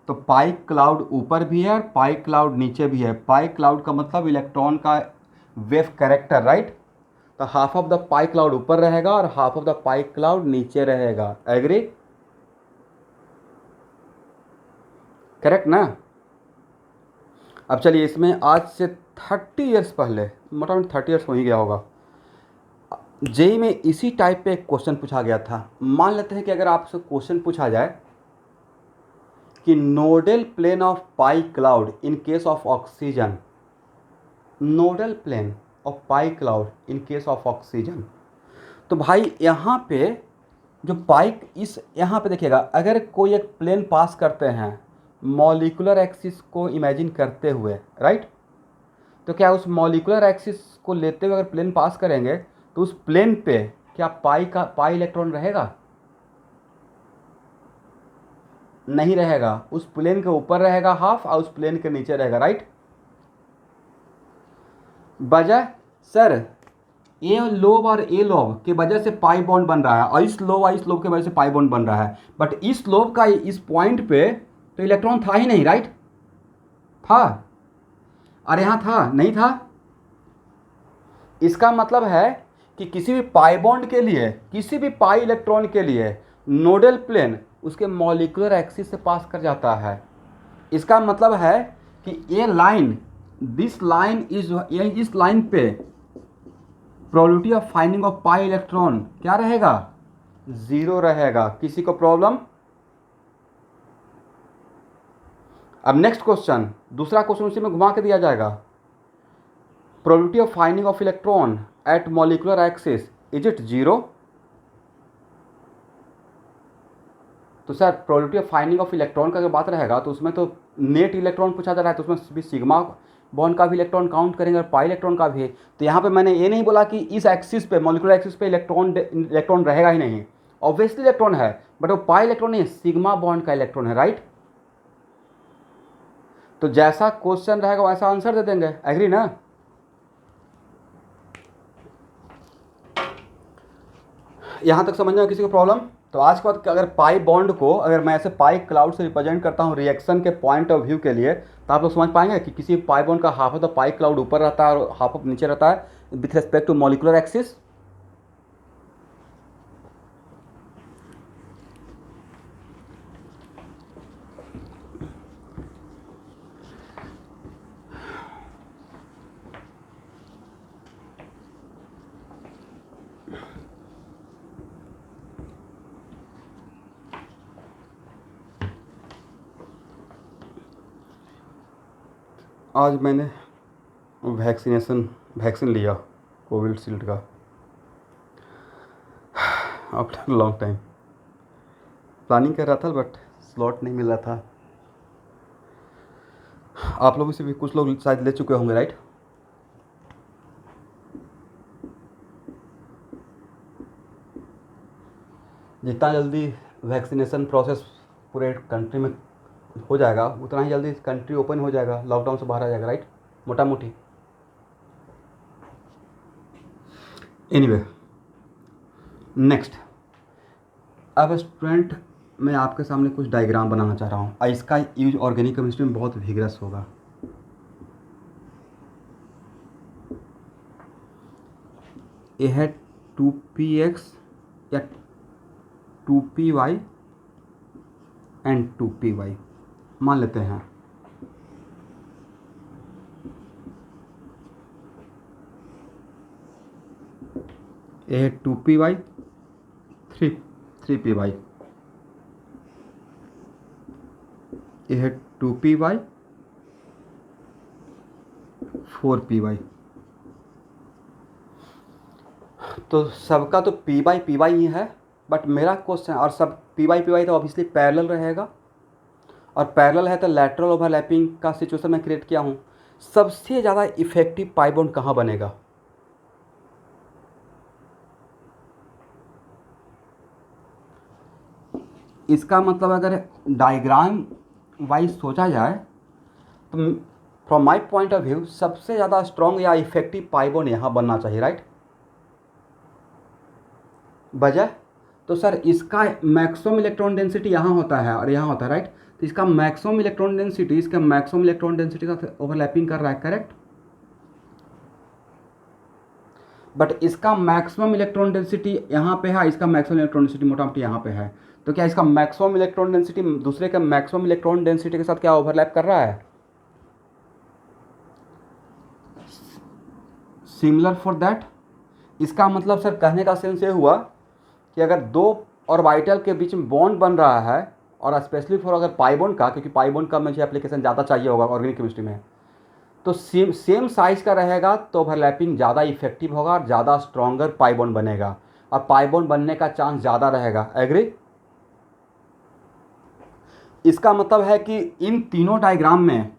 A: तो पाई क्लाउड ऊपर भी है और पाई क्लाउड नीचे भी है। पाई क्लाउड का मतलब इलेक्ट्रॉन का वेव कैरेक्टर, राइट। तो half of the pi cloud ऊपर रहेगा और half of the pi cloud नीचे रहेगा, एग्री, करेक्ट ना। अब चलिए इसमें आज से 30 ईयर्स पहले, मोटामोटी 30 ईयर्स हो ही गया होगा, जेई में इसी टाइप पे एक क्वेश्चन पूछा गया था। मान लेते हैं कि अगर आपसे क्वेश्चन पूछा जाए कि nodal plane of pi cloud in case of oxygen, nodal plane of pi cloud in case of oxygen. तो भाई यहाँ पे जो पाई, इस यहाँ पे देखिएगा, अगर कोई एक प्लेन पास करते हैं मॉलिक्यूलर एक्सिस को इमेजिन करते हुए, राइट, तो क्या उस मॉलिक्यूलर एक्सिस को लेते हुए अगर प्लेन पास करेंगे तो उस प्लेन पे क्या पाई इलेक्ट्रॉन रहेगा, नहीं रहेगा। उस प्लेन के ऊपर रहेगा हाफ और उस प्लेन के नीचे रहेगा, राइट। वजह सर ए लोब और ए लोब के वजह से पाई बॉन्ड बन रहा है और इस लोब के वजह से पाई बॉन्ड बन रहा है, बट इस लोब का इस पॉइंट पे तो इलेक्ट्रॉन था ही नहीं, राइट, था, और यहाँ था नहीं था। इसका मतलब है कि किसी भी पाई बॉन्ड के लिए, किसी भी पाई इलेक्ट्रॉन के लिए नोडल प्लेन उसके मॉलिक्यूलर एक्सिस से पास कर जाता है। इसका मतलब है कि ये लाइन, दिस लाइन इज, इस लाइन पे probability of finding of pi electron क्या रहेगा, 0 रहेगा। किसी को प्रॉब्लम। अब नेक्स्ट क्वेश्चन, दूसरा क्वेश्चन उसी में घुमा के दिया जाएगा। Probability of finding of electron at molecular axis is it 0। तो sir probability of finding of electron का अगर बात रहेगा तो उसमें तो नेट इलेक्ट्रॉन पूछा जा रहा है, तो उसमें भी सिग्मा बॉन्ड का भी इलेक्ट्रॉन काउंट करेंगे और पाई इलेक्ट्रॉन का भी है। तो यहाँ पे मैंने ये नहीं बोला कि इस एक्सिस पे, मॉलिक्यूलर एक्सिस पे इलेक्ट्रॉन रहेगा ही नहीं, ऑब्वियसली इलेक्ट्रॉन है, बट वो पाई इलेक्ट्रॉन नहीं है, सिग्मा बॉन्ड का इलेक्ट्रॉन है, राइट। तो जैसा क्वेश्चन रहेगा वैसा आंसर दे देंगे, एग्री ना। यहाँ तक समझ में किसी को प्रॉब्लम? तो आज के बाद अगर पाई बॉन्ड को अगर मैं ऐसे पाई क्लाउड से रिप्रेजेंट करता हूँ रिएक्शन के पॉइंट ऑफ व्यू के लिए, तो आप लोग समझ पाएंगे कि किसी पाई बॉन्ड का half of the pi cloud ऊपर रहता है और हाफ ऑफ नीचे रहता है with respect to molecular axis. आज मैंने वैक्सीन लिया कोविशील्ड का आफ्टर लॉन्ग टाइम। प्लानिंग कर रहा था बट स्लॉट नहीं मिल रहा था। आप लोगों से भी कुछ लोग शायद ले चुके होंगे, राइट? जितना जल्दी वैक्सीनेशन प्रोसेस पूरे कंट्री में हो जाएगा उतना ही जल्दी कंट्री ओपन हो जाएगा, लॉकडाउन से बाहर आ जाएगा, राइट? मोटा मोटी। एनीवे, नेक्स्ट, अब स्टूडेंट मैं आपके सामने कुछ डायग्राम बनाना चाह रहा हूँ। इसका यूज ऑर्गेनिक केमिस्ट्री में बहुत विगरस होगा। ये है 2px या 2py एंड 2py मान लेते हैं। ये है 2py 3py, ये है 2py 4py। तो सबका तो p by P why he है, बट मेरा क्वेश्चन और सब p बाई पी वाई तो ऑब्वियसली पैरेलल रहेगा, और पैरेलल है तो लैटरल ओवरलैपिंग का सिचुएशन मैं क्रिएट किया हूँ। सबसे ज़्यादा इफेक्टिव पाई बॉन्ड कहाँ बनेगा? इसका मतलब अगर डायग्राम वाइज सोचा जाए तो from my point of view सबसे ज़्यादा स्ट्रॉन्ग या इफेक्टिव पाई बॉन्ड यहाँ बनना चाहिए, राइट? वजह तो सर इसका मैक्सिमम इलेक्ट्रॉन डेंसिटी यहाँ होता है और यहाँ होता है, राइट? तो इसका मैक्सिमम इलेक्ट्रॉन डेंसिटी इसका मैक्सिमम इलेक्ट्रॉन डेंसिटी का ओवरलैपिंग कर रहा है, करेक्ट? बट इसका मैक्सिमम इलेक्ट्रॉन डेंसिटी यहाँ पे है, इसका मैक्सिमम इलेक्ट्रॉन डेंसिटी मोटा मोटी यहाँ पे है। तो क्या इसका मैक्सिमम इलेक्ट्रॉन डेंसिटी दूसरे का मैक्सिमम इलेक्ट्रॉन डेंसिटी के साथ क्या ओवरलैप कर रहा है? Similar for that. इसका मतलब सर कहने का सेंस ये हुआ कि अगर दो ऑर्बिटल के बीच में बॉन्ड बन रहा है, और स्पेशली फॉर अगर पाई बॉन्ड का, क्योंकि पाई बॉन्ड का मुझे एप्लीकेशन ज़्यादा चाहिए होगा ऑर्गेनिक केमिस्ट्री में, तो सेम साइज का रहेगा तो ओवरलैपिंग ज़्यादा इफेक्टिव होगा और ज़्यादा स्ट्रॉन्गर पाई बॉन्ड बनेगा और पाई बॉन्ड बनने का चांस ज़्यादा रहेगा, एग्री? इसका मतलब है कि इन तीनों डायग्राम में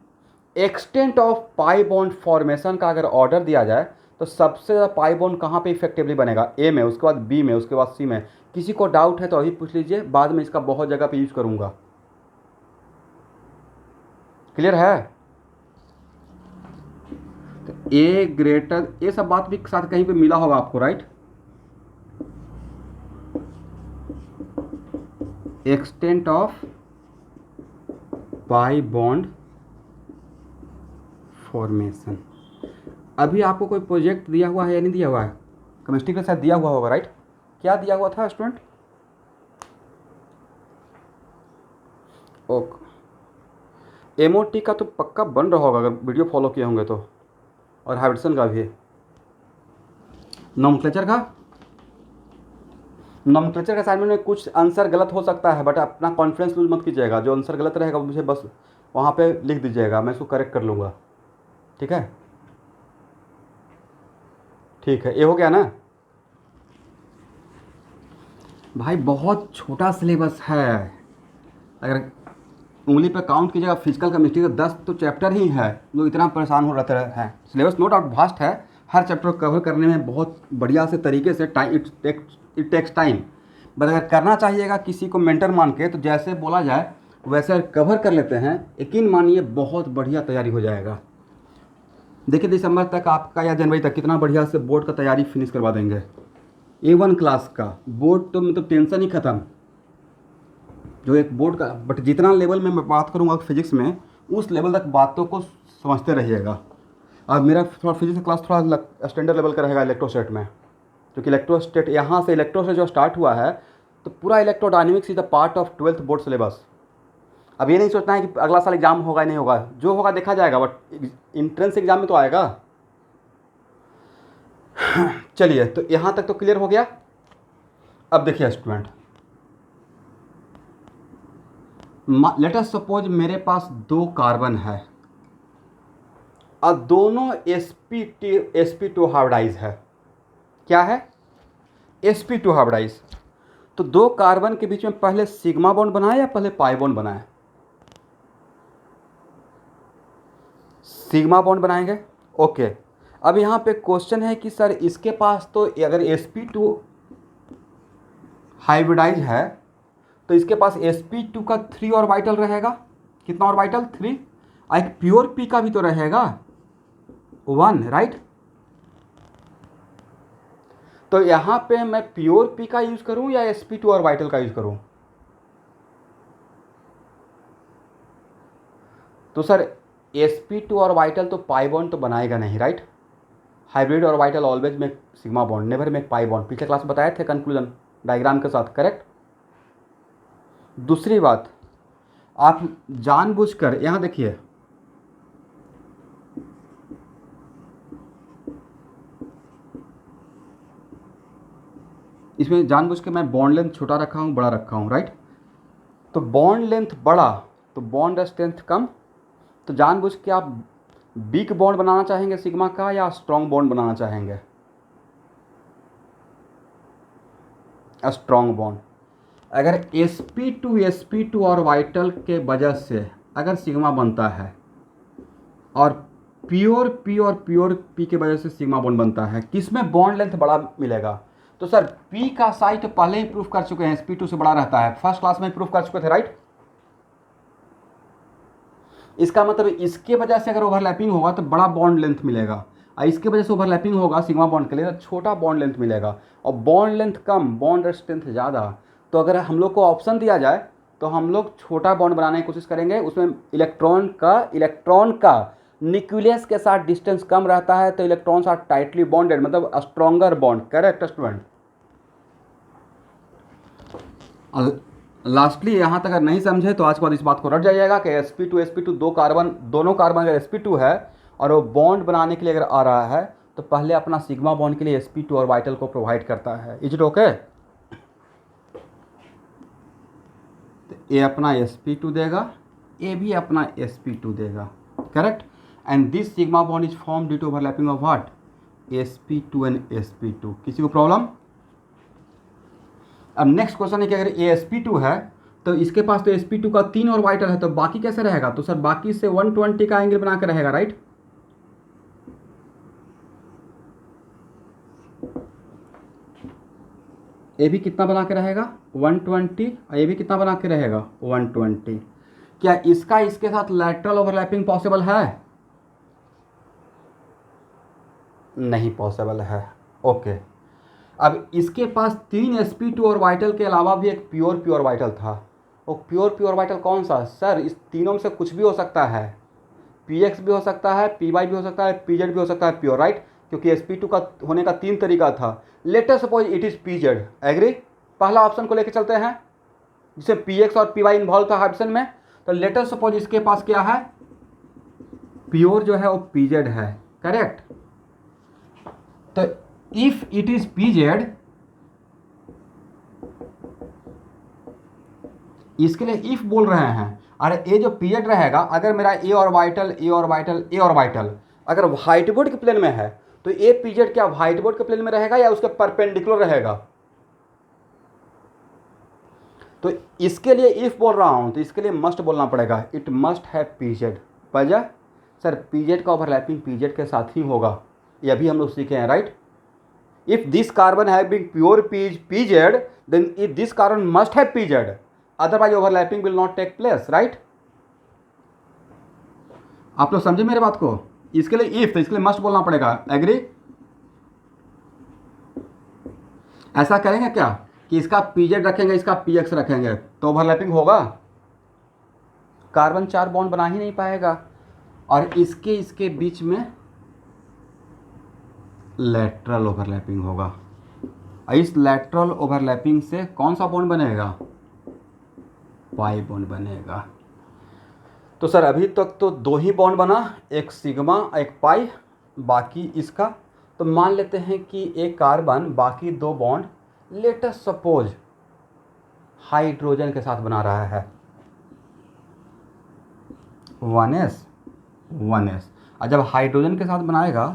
A: extent of pi bond formation का अगर ऑर्डर दिया जाए तो सबसे ज़्यादा पाई बॉन्ड कहाँ पे इफेक्टिवली बनेगा? ए में, उसके बाद बी में, उसके बाद सी में। किसी को डाउट है तो अभी पूछ लीजिए, बाद में इसका बहुत जगह पे यूज करूँगा। क्लियर है? तो ए ग्रेटर, ये सब बात भी साथ कहीं पे मिला होगा आपको, right? Extent of pi bond formation. अभी आपको कोई प्रोजेक्ट दिया हुआ है या नहीं दिया हुआ है? केमिस्ट्री के साथ दिया हुआ होगा, राइट? क्या दिया हुआ था स्टूडेंट? ओके, एमओटी का तो पक्का बन रहा होगा अगर वीडियो फॉलो किए होंगे तो, और हाइब्रिडसन का भी। नोमेनक्लेचर का असाइनमेंट में कुछ आंसर गलत हो सकता है, बट अपना कॉन्फिडेंस लूज मत कीजिएगा। जो आंसर गलत रहेगा मुझे बस वहाँ पे लिख दीजिएगा, मैं इसको करेक्ट कर लूँगा, ठीक है? ठीक है, ये हो गया ना भाई? बहुत छोटा सिलेबस है, अगर उंगली पे काउंट कीजिएगा फिजिकल केमिस्ट्री का 10 तो चैप्टर ही है। लोग इतना परेशान हो रहते हैं। सिलेबस नो डाउट वास्ट है, हर चैप्टर को कवर करने में बहुत बढ़िया से तरीके से time it takes time. But अगर करना चाहिएगा किसी को मेंटर मान के, तो जैसे बोला जाए वैसे कवर कर लेते हैं, यकीन मानिए बहुत बढ़िया तैयारी हो जाएगा। देखिए दिसंबर तक आपका या जनवरी तक कितना बढ़िया से बोर्ड का तैयारी फिनिश करवा देंगे। A1 क्लास का बोर्ड तो मतलब टेंशन ही ख़त्म, जो एक बोर्ड का। बट जितना लेवल में मैं बात करूँगा फिजिक्स में, उस लेवल तक बातों को समझते रहिएगा। अब मेरा थोड़ा फिजिक्स क्लास थोड़ा स्टैंडर्ड लेवल का रहेगा इलेक्ट्रोस्टैट में, क्योंकि इलेक्ट्रोस्टैट यहाँ से इलेक्ट्रो से जो स्टार्ट हुआ है, तो पूरा electrodynamics is the part of 12th board syllabus. अब ये नहीं सोचना है कि अगला साल एग्जाम होगा नहीं होगा, जो होगा देखा जाएगा, बट इंट्रेंस एग्जाम में तो आएगा। चलिए, तो यहाँ तक तो क्लियर हो गया। अब देखिए स्टूडेंट, लेट अस सपोज मेरे पास 2 कार्बन है और दोनों sp2 हाइब्रिडाइज है। क्या है? sp2 hybridise. तो 2 कार्बन के बीच में पहले सिग्मा बॉन्ड बनाए या पहले पाई बॉन्ड बनाए? सिग्मा बॉन्ड बनाएंगे। ओके, अब यहाँ पे क्वेश्चन है कि सर इसके पास तो अगर sp2 हाइब्रिडाइज है तो इसके पास sp2 का 3 ऑर्बिटल रहेगा। कितना ऑर्बिटल? 3। एक प्योर p का भी तो रहेगा 1, राइट? तो यहाँ पे मैं प्योर p का यूज करूँ या sp2 ऑर्बिटल का यूज करूँ? तो सर sp2 ऑर्बिटल तो पाई बॉन्ड तो बनाएगा नहीं, right? Hybrid orbital always make sigma bond, never make pi bond. पिछले क्लास बताए थे कंक्लूजन डायग्राम के साथ, करेक्ट? दूसरी बात, आप जानबूझकर यहाँ देखिए, इसमें जानबूझ के मैं बॉन्ड लेंथ छोटा रखा हूँ, बड़ा रखा हूँ, राइट? तो बॉन्ड लेंथ बड़ा तो बॉन्ड स्ट्रेंथ कम। तो जानबूझ के आप वीक बॉन्ड बनाना चाहेंगे सिग्मा का या स्ट्रॉन्ग बॉन्ड बनाना चाहेंगे? Strong bond. अगर sp2 ऑर्बिटल के वजह से अगर सिग्मा बनता है और प्योर p के वजह से सिग्मा बॉन्ड बनता है, किसमें बॉन्ड लेंथ बड़ा मिलेगा? तो सर p का साइज तो पहले ही प्रूफ कर चुके हैं, sp2 से बड़ा रहता है, फर्स्ट क्लास में प्रूफ कर चुके थे, राइट? इसका मतलब इसके वजह से अगर ओवरलैपिंग होगा तो बड़ा बॉन्ड लेंथ मिलेगा, और इसके वजह से ओवरलैपिंग होगा सिग्मा बॉन्ड के लिए तो छोटा बॉन्ड लेंथ मिलेगा, और बॉन्ड लेंथ कम बॉन्ड स्ट्रेंथ ज़्यादा। तो अगर हम लोग को ऑप्शन दिया जाए तो हम लोग छोटा बॉन्ड बनाने की कोशिश करेंगे, उसमें इलेक्ट्रॉन का न्यूक्लियस के साथ डिस्टेंस कम रहता है, तो इलेक्ट्रॉन्स आर टाइटली बॉन्डेड, मतलब stronger bond, correct student? Lastly यहाँ तक अगर नहीं समझे तो आज के बाद इस बात को रट जाइएगा कि sp2 दोनों कार्बन अगर sp2 है और वो बॉन्ड बनाने के लिए अगर आ रहा है तो पहले अपना सिग्मा बॉन्ड के लिए sp2 ऑर्बिटल को प्रोवाइड करता है। Is it okay? तो ये अपना sp2 देगा, ये भी अपना sp2 देगा, correct? And this sigma bond is form due to overlapping of what? sp2 and sp2। किसी को प्रॉब्लम? अब नेक्स्ट क्वेश्चन है कि अगर ये sp2 है तो इसके पास तो sp2 का 3 ऑर्बिटल है, तो बाकी कैसे रहेगा? तो सर बाकी से 120 का एंगल बना के रहेगा, राइट? ये भी कितना बना के रहेगा? 120, और ये भी कितना बना के रहेगा? 120। क्या इसका इसके साथ लैटरल ओवरलैपिंग पॉसिबल है? नहीं पॉसिबल है। ओके, अब इसके पास 3 sp2 ऑर्बिटल के अलावा भी एक प्योर ऑर्बिटल था। वो प्योर ऑर्बिटल कौन सा? सर इस तीनों में से कुछ भी हो सकता है, px भी हो सकता है, py भी हो सकता है, pz भी हो सकता है प्योर, राइट? क्योंकि sp2 का होने का 3 तरीका था। Let us suppose it is pz, agree? पहला ऑप्शन को लेकर चलते हैं जिसमें px और py इन्वॉल्व था हाइड्रोजन में। तो लेट अस सपोज इसके पास क्या है? प्योर जो है वो pz है, करेक्ट? तो इफ इट इज pz, इसके लिए इफ बोल रहे हैं। अरे ये जो pz रहेगा, अगर मेरा ए ऑर्बिटल अगर व्हाइट बोर्ड के प्लेन में है तो ये pz क्या व्हाइट बोर्ड के प्लेन में रहेगा या उसके परपेंडिकुलर रहेगा? तो इसके लिए इफ बोल रहा हूं तो इसके लिए मस्ट बोलना पड़ेगा, इट मस्ट हैव pz। वजह? सर pz का ओवरलैपिंग pz के साथ ही होगा, ये अभी हम लोग सीखे हैं, right? If this carbon having pure pz, then this carbon must have pz. Otherwise overlapping will not take place, right. आप लोग समझे मेरे बात को? इसके लिए इफ, तो इसके लिए मस्ट बोलना पड़ेगा, एग्री। ऐसा करेंगे क्या कि इसका पीजेड रखेंगे, इसका पीएक्स रखेंगे, तो ओवरलैपिंग होगा? कार्बन 4 बॉन्ड बना ही नहीं पाएगा, और इसके बीच में लेटरल ओवरलैपिंग होगा। इस लेटरल ओवरलैपिंग से कौन सा बॉन्ड बनेगा? पाई बॉन्ड बनेगा। तो सर अभी तक तो 2 ही बॉन्ड बना, एक सिग्मा एक पाई, बाकी इसका। तो मान लेते हैं कि एक कार्बन बाकी 2 bond late us suppose hydrogen के साथ बना रहा है, 1s 1s। और जब हाइड्रोजन के साथ बनाएगा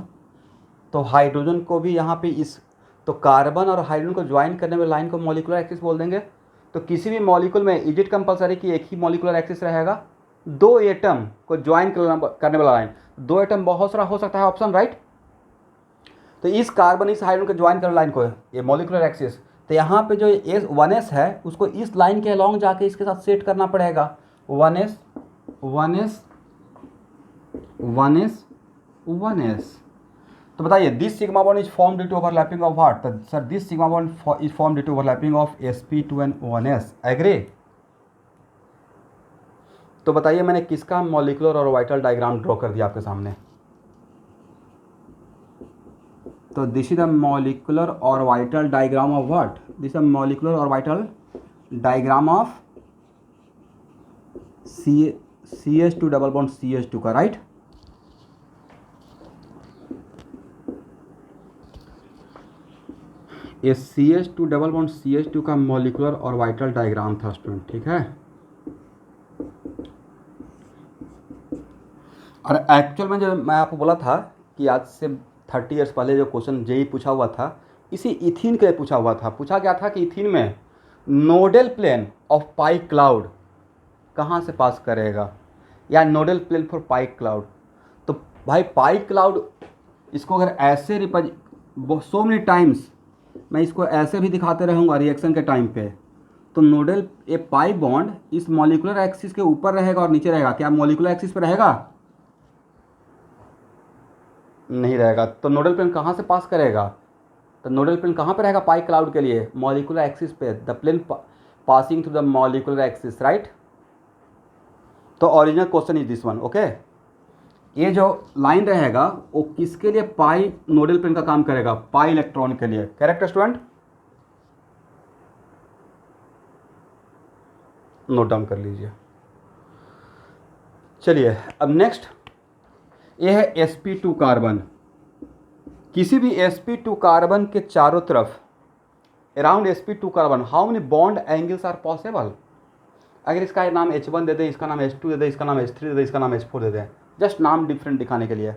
A: तो हाइड्रोजन को भी यहाँ पे इस, तो कार्बन और हाइड्रोजन को ज्वाइन करने में लाइन को मॉलिक्यूलर एक्सिस बोल देंगे। तो किसी भी मॉलिक्यूल में इज इट कंपलसरी कि एक ही मॉलिक्यूलर एक्सिस रहेगा? 2 एटम को ज्वाइन करने वाला लाइन, 2 एटम बहुत सारा हो सकता है ऑप्शन, राइट। तो इस कार्बन इस हाइड्रोजन को ज्वाइन करने लाइन को ये मॉलिक्यूलर एक्सिस, तो यहाँ पे जो एस 1s है उसको इस लाइन के अलॉन्ग जाके इसके साथ सेट करना पड़ेगा, 1s 1s 1s 1s। तो बताइए, this sigma bond is form due to overlapping of what? तो sir this sigma bond is form due to overlapping of sp2 and 1s, agree. तो बताइए मैंने किसका मॉलिक्यूलर और ऑर्बिटल डायग्राम ड्रॉ कर दिया आपके सामने? तो this is the molecular orbital diagram of what? This is the molecular orbital diagram of CH2 double bond CH2 का, राइट। ये CH2 डबल बॉन्ड CH2 का मॉलिक्यूलर ऑर्बिटल डायग्राम था स्टूडेंट, ठीक है। और एक्चुअल में जो मैं आपको बोला था कि आज से 30 ईयर्स पहले जो क्वेश्चन जेई पूछा हुआ था, इसी इथीन के लिए पूछा हुआ था। पूछा गया था कि इथीन में nodal plane of pi cloud कहाँ से पास करेगा, या nodal plane for pi cloud. तो भाई पाई क्लाउड, इसको अगर ऐसे सो मेनी टाइम्स मैं इसको ऐसे भी दिखाते रहूँगा रिएक्शन के टाइम पे, तो नोडल ए पाई बॉन्ड इस मॉलिक्यूलर एक्सिस के ऊपर रहेगा और नीचे रहेगा। क्या मॉलिक्यूलर एक्सिस पे रहेगा? नहीं रहेगा। तो नोडल प्लेन कहाँ से पास करेगा? तो नोडल प्लेन कहाँ पे रहेगा पाई क्लाउड के लिए? मॉलिक्यूलर एक्सिस पे, the plane passing through the molecular axis, right. तो original question is this one, okay. ये जो लाइन रहेगा वो किसके लिए? पाई नोडल प्लेन का काम करेगा, पाई इलेक्ट्रॉन के लिए, करेक्ट स्टूडेंट? नोट डाउन कर लीजिए। चलिए अब नेक्स्ट, ये है sp2 कार्बन। किसी भी sp2 कार्बन के चारों तरफ around sp2 carbon how many bond angles are possible? अगर इसका नाम H1 दे दें, इसका नाम H2 दे दें, इसका नाम H3 दे दें, इसका नाम H4 दे दें, जस्ट नाम डिफरेंट दिखाने के लिए,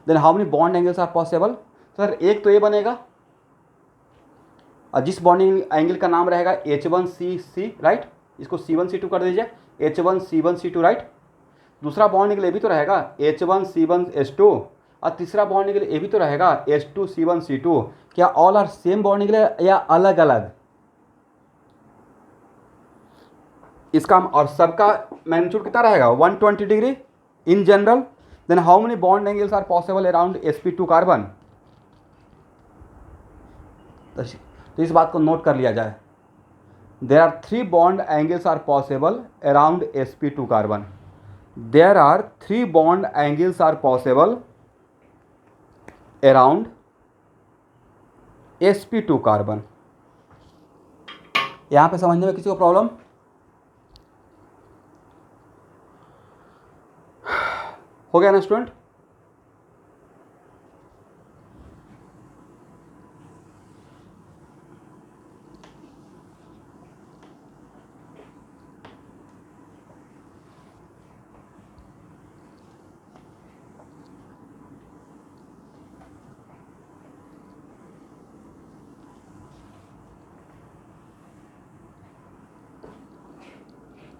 A: then how many bond angles are possible? Sir एक तो ये बनेगा, और जिस बॉन्डिंग एंगल का नाम रहेगा H1CC, राइट, इसको C1C2 कर दीजिए, H1C1C2, राइट। दूसरा बॉन्ड के लिए भी तो रहेगा H1C1H2, और तीसरा बॉन्ड के लिए ये भी तो रहेगा H2C1C2। क्या ऑल आर सेम बॉन्ड के लिए या अलग अलग? इसका और सबका मैग्नीट्यूड कितना रहेगा? 120 degree in general. Then how many bond angles are possible around sp2 carbon? तो इस बात को नोट कर लिया जाए। There are 3 bond angles are possible around sp2 carbon. There are 3 bond angles are possible around sp2 carbon. यहाँ पे समझने में किसी को प्रॉब्लम? हो गया ना स्टूडेंट?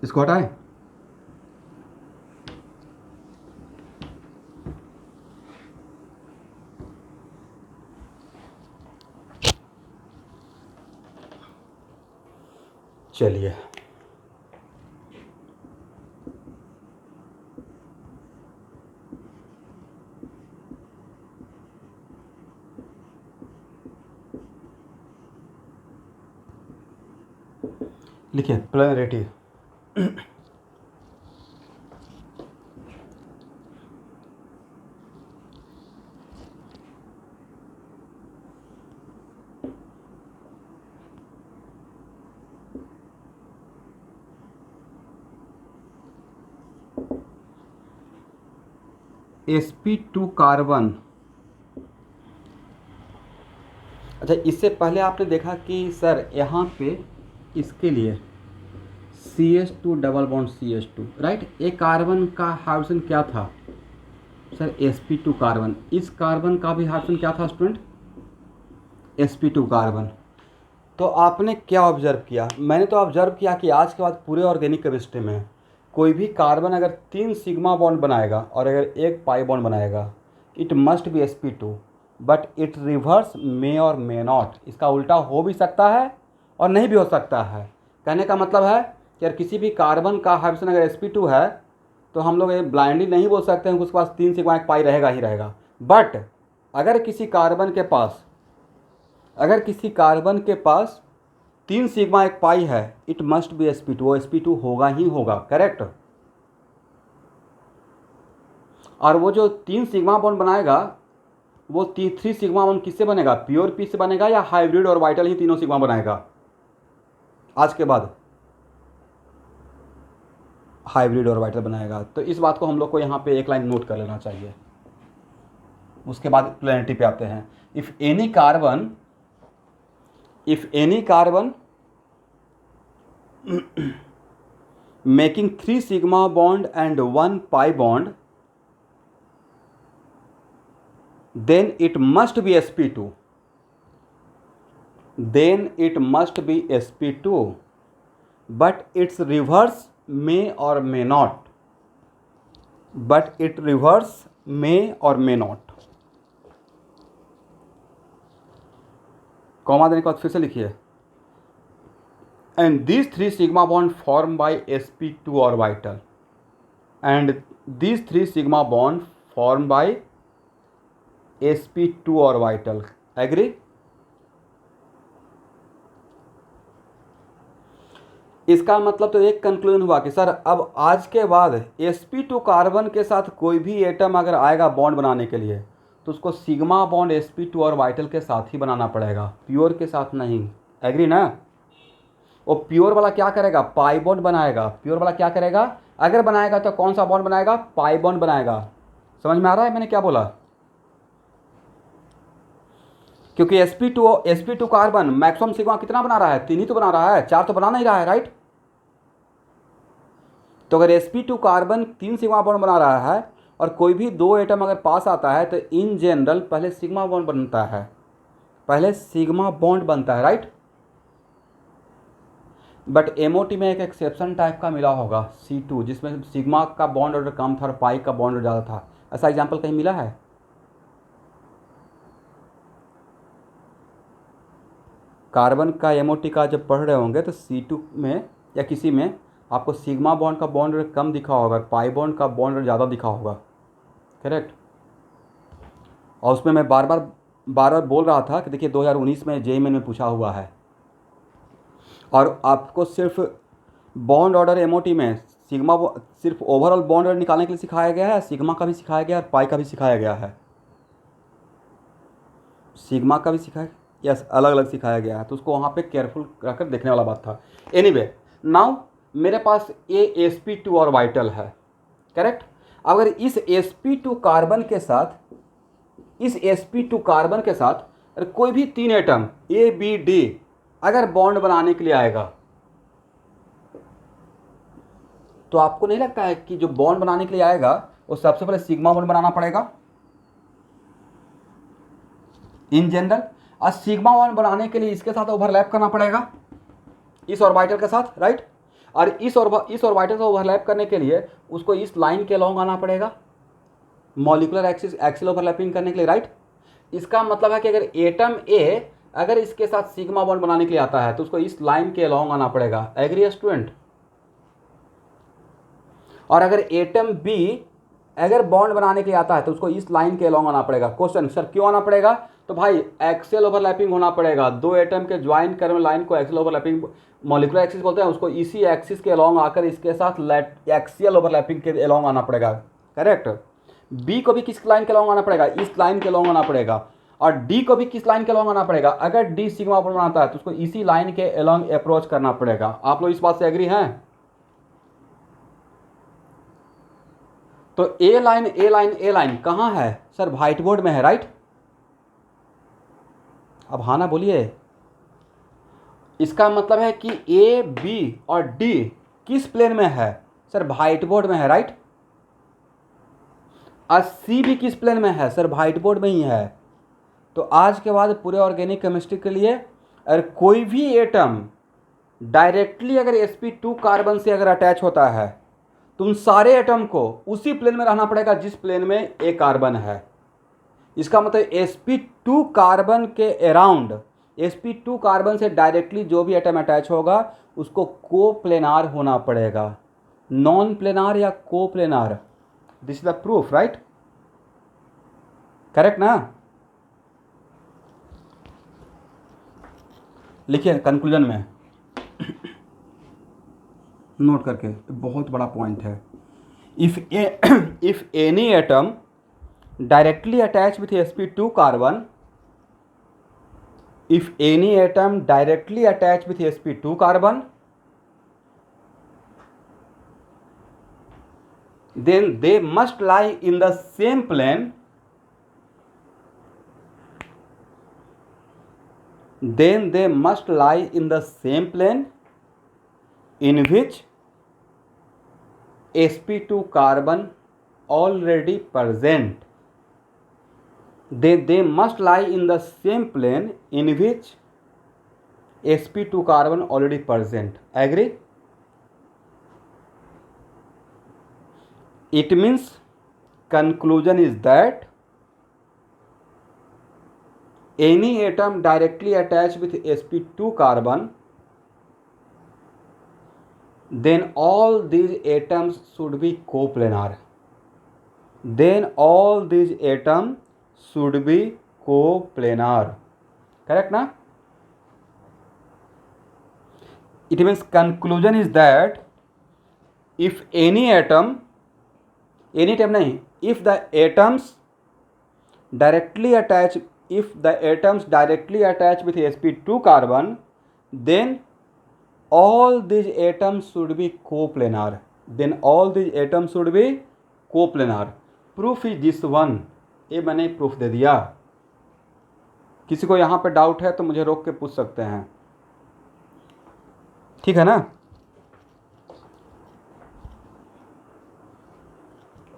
A: इसको हटाएं। चलिए लिखिए पोलैरिटी। sp2 carbon. अच्छा, इससे पहले आपने देखा कि सर यहाँ पे इसके लिए CH2 double bond CH2, right. एक कार्बन का हाइड्रोजन क्या था सर? sp2 carbon. इस कार्बन का भी हाइड्रोजन क्या था स्टूडेंट? sp2 carbon. तो आपने क्या ऑब्जर्व किया? मैंने तो ऑब्जर्व किया कि आज के बाद पूरे ऑर्गेनिक केमिस्ट्री में कोई भी कार्बन अगर 3 सिग्मा बॉन्ड बनाएगा और अगर एक पाई बॉन्ड बनाएगा, it must be sp2, but it reverse may और मे नॉट। इसका उल्टा हो भी सकता है और नहीं भी हो सकता है। कहने का मतलब है कि अगर किसी भी कार्बन का हाइड्रोजन अगर sp2 है तो हम लोग ये ब्लाइंडली नहीं बोल सकते हैं कि उसके पास 3 सिग्मा एक पाई रहेगा ही रहेगा। बट अगर किसी कार्बन के पास 3 सिग्मा एक पाई है, इट मस्ट बी sp2, वो sp2 होगा ही होगा, करेक्ट। और वो जो 3 सिग्मा बॉन्ड बनाएगा वो 3 सिग्मा बॉन्ड किससे बनेगा? प्योर पी से बनेगा या हाइब्रिड और वाइटल ही तीनों सिग्मा बनाएगा? आज के बाद हाइब्रिड और वाइटल बनाएगा। तो इस बात को हम लोग को यहाँ पे एक लाइन नोट कर लेना चाहिए। उसके बाद प्लेनेटी पे आते हैं। If any carbon making 3 sigma bond and 1 pi bond, then it must be sp2. But its reverse may or may not. Comma देने के बाद फिर से लिखिए, and these 3 sigma bond formed by sp2 orbital, and these 3 sigma bond formed by sp2 orbital, agree? इसका मतलब तो एक कंक्लूजन हुआ कि सर अब आज के बाद sp2 कार्बन के साथ कोई भी एटम अगर आएगा बॉन्ड बनाने के लिए तो उसको सिग्मा बॉन्ड sp2 ऑर्बिटल के साथ ही बनाना पड़ेगा, प्योर के साथ नहीं। एग्री ना? वो प्योर वाला क्या करेगा? पाई बॉन्ड बनाएगा। प्योर वाला क्या करेगा? अगर बनाएगा तो कौन सा बॉन्ड बनाएगा? पाई बॉन्ड बनाएगा। समझ में आ रहा है मैंने क्या बोला? क्योंकि sp2 कार्बन मैक्सिमम सिग्मा कितना बना रहा है? 3 ही तो बना रहा है, 4 तो बना नहीं रहा है, राइट। तो अगर sp2 कार्बन 3 सिग्मा बॉन्ड बना रहा है और कोई भी 2 एटम अगर पास आता है तो इन जनरल पहले सिग्मा बॉन्ड बनता है, राइट। बट MOT में एक एक्सेप्शन टाइप का मिला होगा C2, जिसमें सिग्मा का बॉन्ड ऑर्डर कम था और पाई का बॉन्ड ऑर्डर ज़्यादा था। ऐसा एग्जाम्पल कहीं मिला है? कार्बन का MOT का जब पढ़ रहे होंगे तो C2 में या किसी में आपको सिग्मा बॉन्ड का बॉन्ड ऑर्डर कम दिखा होगा, पाई बॉन्ड का बॉन्ड ऑर्डर ज़्यादा दिखा होगा, करेक्ट। और उसमें मैं बार बार बोल रहा था कि देखिए 2019 में JEE में पूछा हुआ है और आपको सिर्फ बॉन्ड ऑर्डर MOT में सिर्फ ओवरऑल बॉन्ड ऑर्डर निकालने के लिए सिखाया गया है, सिग्मा का भी सिखाया गया है और पाई का भी सिखाया गया है। सिग्मा का भी सिखाया, यस, अलग अलग सिखाया गया है, तो उसको वहाँ पे केयरफुल रखकर देखने वाला बात था। एनीवे, नाउ मेरे पास ये sp2 ऑर्बिटल है, करेक्ट। अगर इस sp2 कार्बन के साथ अगर कोई भी 3 एटम A B D अगर बॉन्ड बनाने के लिए आएगा तो आपको नहीं लगता है कि जो बॉन्ड बनाने के लिए आएगा वो सबसे पहले सिग्मा बॉन्ड बनाना पड़ेगा इन जनरल? और सिग्मा बॉन्ड बनाने के लिए इसके साथ ओवरलैप करना पड़ेगा इस ऑर्बिटल के साथ, राइट। और इस ऑर्बिटल से ओवरलैप करने के लिए उसको इस लाइन के अलॉन्ग आना पड़ेगा मॉलिक्यूलर एक्सिल ओवरलैपिंग करने के लिए, राइट। इसका मतलब है कि अगर एटम A अगर इसके साथ सिग्मा बॉन्ड बनाने के लिए आता है तो उसको इस लाइन के अलॉन्ग आना पड़ेगा। Agree student? और अगर एटम B अगर बॉन्ड बनाने के लिए आता है तो उसको इस लाइन के अलॉन्ग आना पड़ेगा। क्वेश्चन, सर क्यों आना पड़ेगा? तो भाई एक्सियल ओवरलैपिंग होना पड़ेगा, दो एटम के ज्वाइन करने लाइन को एक्सियल ओवरलैपिंग मॉलिक्यूलर एक्सिस बोलते हैं, उसको इसी एक्सिस के अलॉन्ग आकर इसके साथ एक्सियल ओवरलैपिंग के अलॉन्ग आना पड़ेगा, करेक्ट। बी को भी किस लाइन के अलॉन्ग आना पड़ेगा, इस लाइन के अलॉन्ग आना पड़ेगा, और डी को भी किस लाइन के अलॉन्ग आना पड़ेगा, अगर डी सिग्मा बॉन्ड बनाता है तो उसको इसी लाइन के अलॉन्ग अप्रोच करना पड़ेगा। आप लोग इस बात से एग्री हैं? तो ए लाइन ए लाइन ए लाइन कहाँ है सर, व्हाइट बोर्ड में है, राइट। अब हाँ ना बोलिए। इसका मतलब है कि ए बी और डी किस प्लेन में है सर, व्हाइट बोर्ड में है, राइट। और सी भी किस प्लेन में है सर, व्हाइट बोर्ड में ही है। तो आज के बाद पूरे ऑर्गेनिक केमिस्ट्री के लिए अगर कोई भी एटम डायरेक्टली अगर sp2 कार्बन से अगर अटैच होता है तो उन सारे एटम को उसी प्लेन में रहना पड़ेगा जिस प्लेन में ए कार्बन है। इसका मतलब sp2 कार्बन के अराउंड, sp2 कार्बन से डायरेक्टली जो भी एटम अटैच होगा उसको कोप्लेनार होना पड़ेगा, नॉन प्लेनार या coplanar. This is the proof, right, correct ना। लिखिए कंक्लूजन में नोट करके, बहुत बड़ा पॉइंट है। If any atom directly attached with sp2 carbon, if any atom directly attached with sp2 carbon, then they must lie in the same plane, then they must lie in the same plane in which sp2 carbon already present. They must lie in the same plane in which sp2 carbon already present. Agree? It means conclusion is that any atom directly attached with sp2 carbon, then all these atoms should be coplanar. Then all these atoms should be coplanar. Correct na? It means conclusion is that if any atom nahi, if the atoms directly attach with sp2 carbon, then all these atoms should be coplanar. Then all these atoms should be coplanar. Proof is this one. ये मैंने proof दे दिया। किसी को यहाँ पे doubt है तो मुझे रोक के पूछ सकते हैं, ठीक है ना।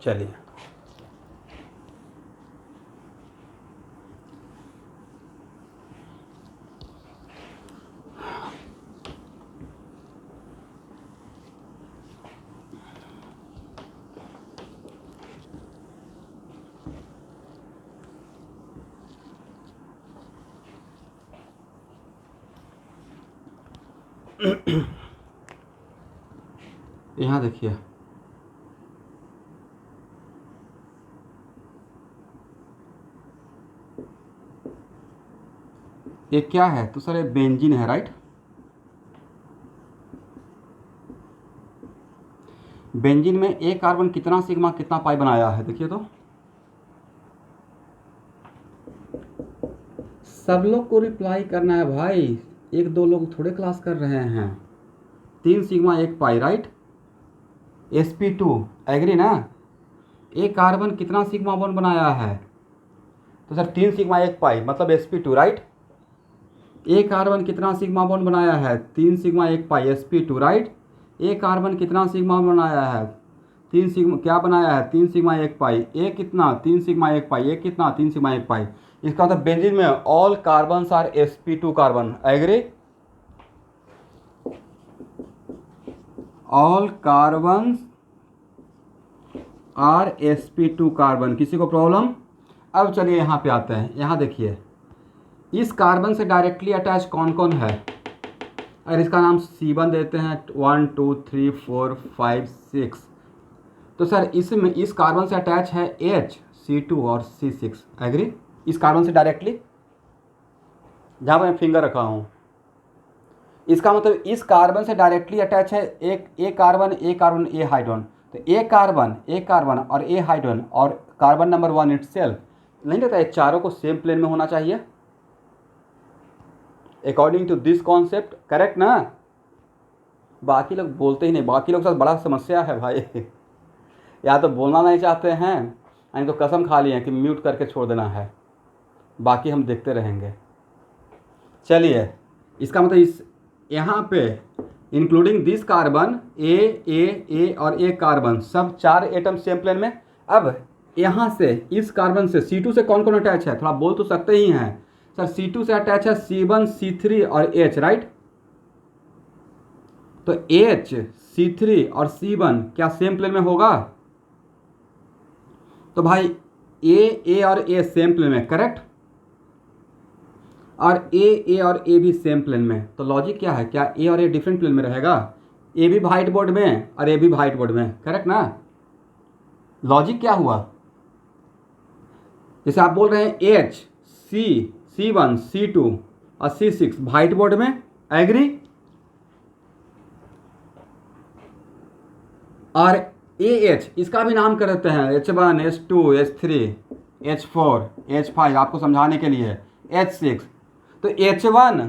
A: चलिए यहाँ देखिए, ये क्या है तो सर ये बेंजीन है, राइट। बेंजीन में एक कार्बन कितना सिग्मा कितना पाई बनाया है, देखिए तो सब लोग को रिप्लाई करना है भाई, एक दो लोग थोड़े क्लास कर रहे हैं। 3 सिग्मा 1 पाई, राइट। sp2 एग्री ना। एक कार्बन कितना सिग्मा बॉन्ड बनाया है तो सर 3 सिग्मा 1 पाई मतलब sp2, राइट। एक कार्बन कितना सिग्मा बॉन्ड बनाया है, 3 सिग्मा 1 पाई sp2, राइट। एक कार्बन कितना सिग्मा बनाया है, 3 सिग्मा क्या बनाया है, 3 सिग्मा 1 पाई। एक कितना 3 सिग्मा 1 पाई, एक कितना 3 सिग्मा 1 पाई। इसका मतलब बेंजीन में all carbons are sp2 carbon, agree. All carbons are sp2 carbon. किसी को प्रॉब्लम? अब चलिए यहाँ पे आते हैं। यहाँ देखिए इस कार्बन से डायरेक्टली अटैच कौन कौन है, अगर इसका नाम C1 देते हैं 1 2 3 4 5 6, तो सर इस कार्बन से अटैच है H, C2 और C6, एग्री। इस कार्बन से डायरेक्टली जहाँ पर मैं फिंगर रखा हूँ। इसका मतलब इस कार्बन से डायरेक्टली अटैच है एक ए कार्बन ए हाइड्रोजन। तो ए कार्बन और ए हाइड्रोजन और कार्बन नंबर 1 इटसेल्फ, नहीं लगता है चारों को सेम प्लेन में होना चाहिए according to this concept, correct ना? बाकी लोग बोलते ही नहीं, बाकी लोग के साथ बड़ा समस्या है भाई या तो बोलना नहीं चाहते हैं, यानी तो कसम खा लिए हैं कि म्यूट करके छोड़ देना है, बाकी हम देखते रहेंगे। चलिए, इसका मतलब इस यहाँ पे इंक्लूडिंग दिस कार्बन ए और ए कार्बन सब 4 एटम सेम प्लेन में। अब यहाँ से इस कार्बन से C2 से कौन कौन अटैच है, थोड़ा बोल तो सकते ही हैं सर। C2 से अटैच है C1 C3 और H, राइट? तो H C3 और C1 क्या सेम प्लेन में होगा? तो भाई ए और ए सेम प्लेन में, करेक्ट? और ए और ए भी सेम प्लेन में। तो लॉजिक क्या है, क्या ए और ए डिफरेंट प्लेन में रहेगा? ए भी व्हाइट बोर्ड में और ए भी व्हाइट बोर्ड में, करेक्ट ना? लॉजिक क्या हुआ? जैसे आप बोल रहे हैं एच C1 C2 और C6 व्हाइट बोर्ड में, एग्री? और AH इसका भी नाम कर देते हैं H1 H2 H3 H4 H5 आपको समझाने के लिए H6। तो H1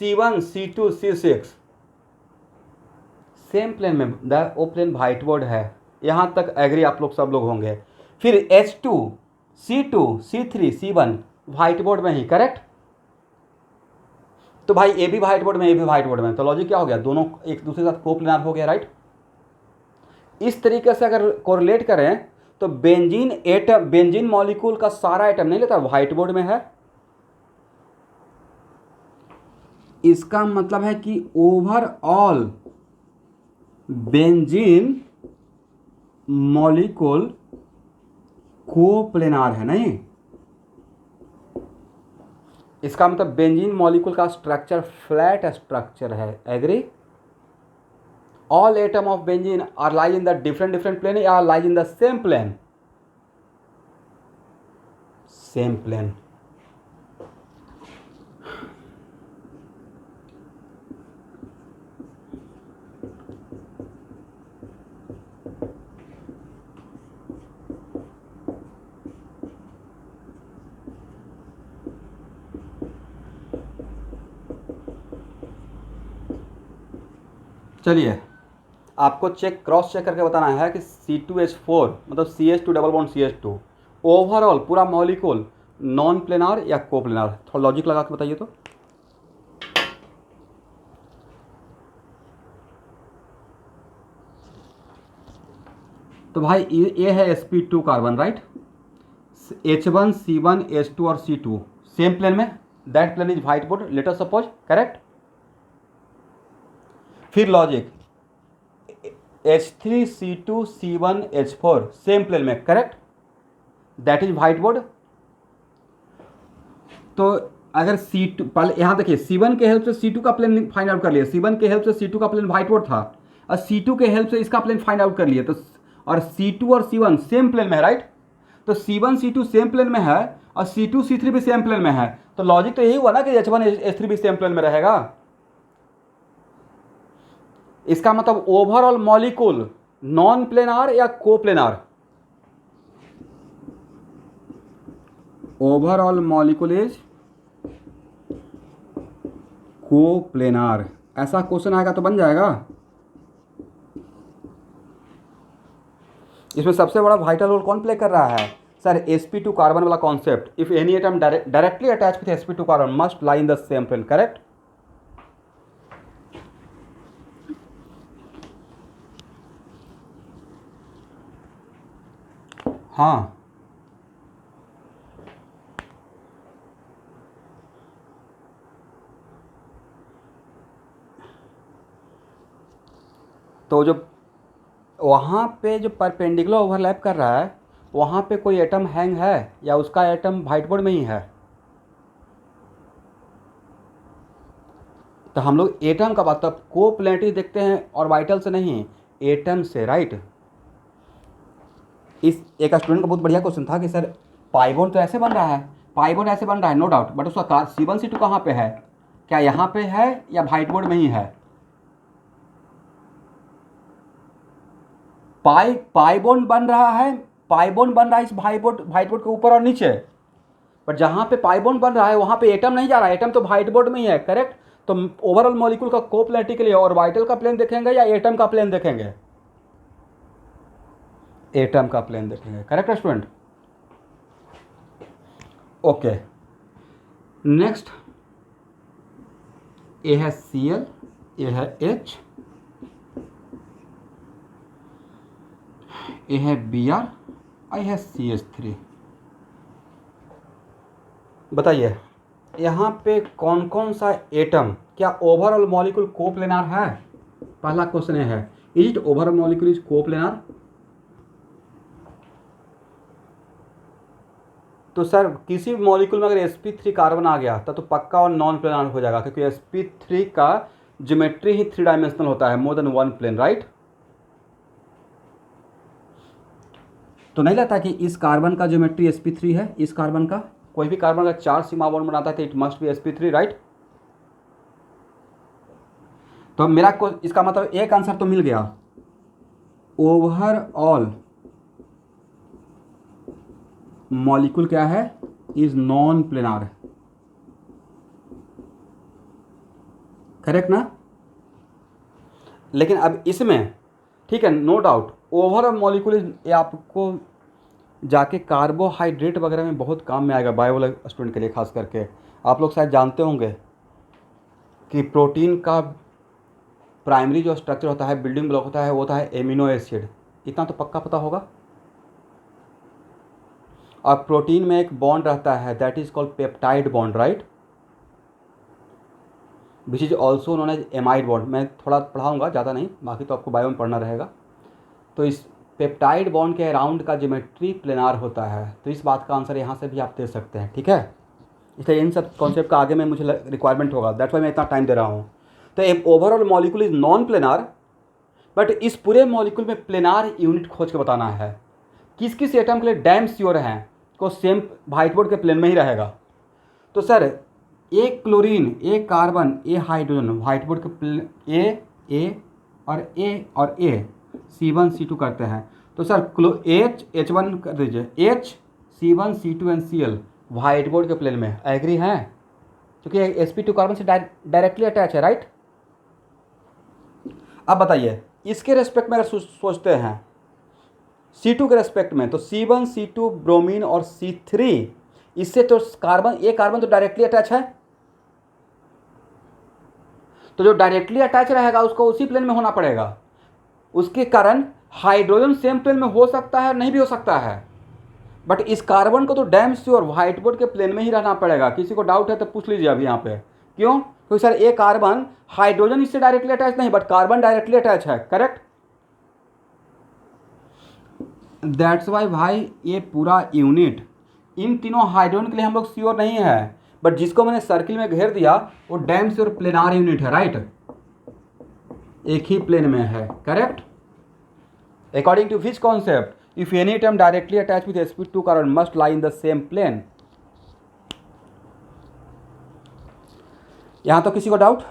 A: C1 C2 C6 same plane में, वो प्लेन व्हाइट बोर्ड है, यहाँ तक एग्री आप लोग सब लोग होंगे। फिर H2 C2 C3 C1 white board में ही, करेक्ट? तो भाई ए भी व्हाइट बोर्ड में, ए भी व्हाइट बोर्ड में, तो लॉजिक क्या हो गया, दोनों एक दूसरे के साथ कोप्लेनार हो गया, राइट? इस तरीके से अगर कोरिलेट करें तो बेंजीन मॉलिक्यूल का सारा एटम नहीं लेता व्हाइट बोर्ड में है। इसका मतलब है कि ओवरऑल बेंजीन मॉलिक्यूल कोप्लेनार है, नहीं? इसका मतलब बेंजीन मॉलिक्यूल का स्ट्रक्चर फ्लैट स्ट्रक्चर है, agree? All atom of benzene are lies in the different plane or lies in the same plane? Same plane. चलिए, आपको क्रॉस चेक करके बताना है कि C2H4 मतलब CH2 double bond CH2 overall पूरा मॉलिक्यूल नॉन प्लेनार या कोप्लेनार, थोड़ा लॉजिक लगा के बताइए। तो भाई ये है sp2 carbon, right? H1 C1 H2 और C2 सेम प्लेन में, that plane is whiteboard, let us suppose, correct? फिर logic H3 C2 C1 H4 same plane में, correct? That is whiteboard. तो अगर C2 पहले यहाँ देखिए, C1 के हेल्प से C2 का प्लेन फाइंड आउट कर लिया, C1 के हेल्प से C2 का प्लेन व्हाइट बोर्ड था, और C2 के हेल्प से इसका प्लेन फाइंड आउट कर लिए, तो और C2 और C1 सेम प्लेन में है, राइट? तो C1 C2 सेम प्लेन में है और C2 C3 भी सेम प्लेन में है, तो लॉजिक तो यही हुआ ना कि H1 H3 भी सेम प्लेन में रहेगा। इसका मतलब ओवरऑल मॉलिक्यूल नॉन प्लेनार या coplanar? Overall molecule is coplanar, ऐसा क्वेश्चन आएगा तो बन जाएगा। इसमें सबसे बड़ा वाइटल रोल कौन प्ले कर रहा है सर? sp2 कार्बन वाला concept. If any atom directly attach with sp2 carbon must lie in the same plane, correct? हाँ, तो जो वहाँ पे जो परपेंडिकुलर ओवरलैप कर रहा है, वहाँ पे कोई एटम हैंग है या उसका एटम व्हाइट बोर्ड में ही है? तो हम लोग एटम का मतलब कोप्लेनेटरी देखते हैं और वाइटल से नहीं, एटम से, राइट? इस एक स्टूडेंट का बहुत बढ़िया क्वेश्चन था कि सर पाई बॉन्ड तो ऐसे बन रहा है, पाई बॉन्ड ऐसे बन रहा है नो डाउट, बट उसका C1C2 कहाँ पे है, क्या यहाँ पे है या व्हाइट बोर्ड में ही है? पाई बॉन्ड बन रहा है, पाई बॉन्ड बन रहा है इस व्हाइट बोर्ड के ऊपर और नीचे, बट जहाँ पे पाई बॉन्ड बन रहा है वहाँ पे एटम नहीं जा रहा है, एटम तो व्हाइट बोर्ड में ही है, करेक्ट। तो ओवरऑल मॉलिक्यूल का कोप्लेनारिटी के लिए ऑर्बिटल का प्लेन देखेंगे या एटम का प्लेन देखेंगे? एटम का प्लेन देखेंगे, करेक्ट स्टूडेंट। ओके, नेक्स्ट ए है Cl, ए है H, ए है Br, आई है CH3। बताइए यहाँ पे कौन कौन सा एटम, क्या ओवरऑल मॉलिक्यूल कोप्लेनार है? पहला क्वेश्चन है, is it overall molecule is coplanar? तो सर किसी भी मॉलिक्यूल में अगर sp3 कार्बन आ गया तो पक्का और नॉन प्लेनार हो जाएगा, क्योंकि sp3 का ज्योमेट्री ही 3 डायमेंशनल होता है, मोर देन 1 प्लेन, राइट। तो नहीं लगता कि इस कार्बन का ज्योमेट्री sp3 है, इस कार्बन का कोई भी कार्बन अगर 4 सिग्मा बॉन्ड बनाता है तो it must B sp3, right. तो मेरा को इसका मतलब एक आंसर तो मिल गया, ओवरऑल मॉलिक्यूल क्या है, इज नॉन प्लेनार, करेक्ट ना। लेकिन अब इसमें ठीक है, नो डाउट ओवरऑल मॉलिक्यूल ये आपको जाके कार्बोहाइड्रेट वगैरह में बहुत काम में आएगा, बायो स्टूडेंट के लिए खास करके। आप लोग शायद जानते होंगे कि प्रोटीन का प्राइमरी जो स्ट्रक्चर होता है, बिल्डिंग ब्लॉक होता है, वो होता है एमिनो एसिड, इतना तो पक्का पता होगा। और प्रोटीन में एक बॉन्ड रहता है that is called peptide bond, right, which is also known as amide bond. मैं थोड़ा पढ़ाऊँगा, ज़्यादा नहीं, बाकी तो आपको बायो में पढ़ना रहेगा। तो इस पेप्टाइड बॉन्ड के अराउंड का ज्योमेट्री प्लेनार होता है, तो इस बात का आंसर यहाँ से भी आप दे सकते हैं, ठीक है। इसलिए इन सब कॉन्सेप्ट का आगे में मुझे रिक्वायरमेंट होगा, दैट्स वाई मैं इतना टाइम दे रहा हूँ। तो एक overall molecule is non planar, but इस पूरे मॉलिक्यूल में प्लेनार यूनिट खोज के बताना है। किस किस एटम के लिए डैम श्योर हैं को सेम व्हाइट बोर्ड के प्लेन में ही रहेगा। तो सर एक क्लोरीन, एक कार्बन, ए हाइड्रोजन व्हाइट बोर्ड के प्लेन, ए और ए C1C2 करते हैं। तो सर H1 कर दीजिए, H C1C2 and Cl white board के प्लेन में एग्री हैं, क्योंकि sp2 कार्बन से डायरेक्टली अटैच है, राइट। अब बताइए इसके रेस्पेक्ट में अगर सोचते हैं C2 के रेस्पेक्ट में, तो C1C2 ब्रोमीन और C3, इससे तो कार्बन तो डायरेक्टली अटैच है, तो जो डायरेक्टली अटैच रहेगा उसको उसी प्लेन में होना पड़ेगा। उसके कारण हाइड्रोजन सेम प्लेन में हो सकता है, नहीं भी हो सकता है, बट इस कार्बन को तो डैम श्योर व्हाइट बोर्ड के प्लेन में ही रहना पड़ेगा। किसी को डाउट है तो पूछ लीजिए अभी यहाँ पे, क्यों? क्योंकि सर ए कार्बन, हाइड्रोजन इससे डायरेक्टली अटैच नहीं, बट कार्बन डायरेक्टली अटैच है, करेक्ट। दैट्स वाई भाई ये पूरा यूनिट इन तीनों हाइड्रोजन के लिए हम लोग श्योर नहीं है, बट जिसको मैंने सर्किल में घेर दिया वो डैम श्योर प्लेनार यूनिट है, राइट, एक ही प्लेन में है, correct. According to which concept, if any atom directly attached with sp2 carbon must lie in the same plane? यहाँ तो किसी को डाउट?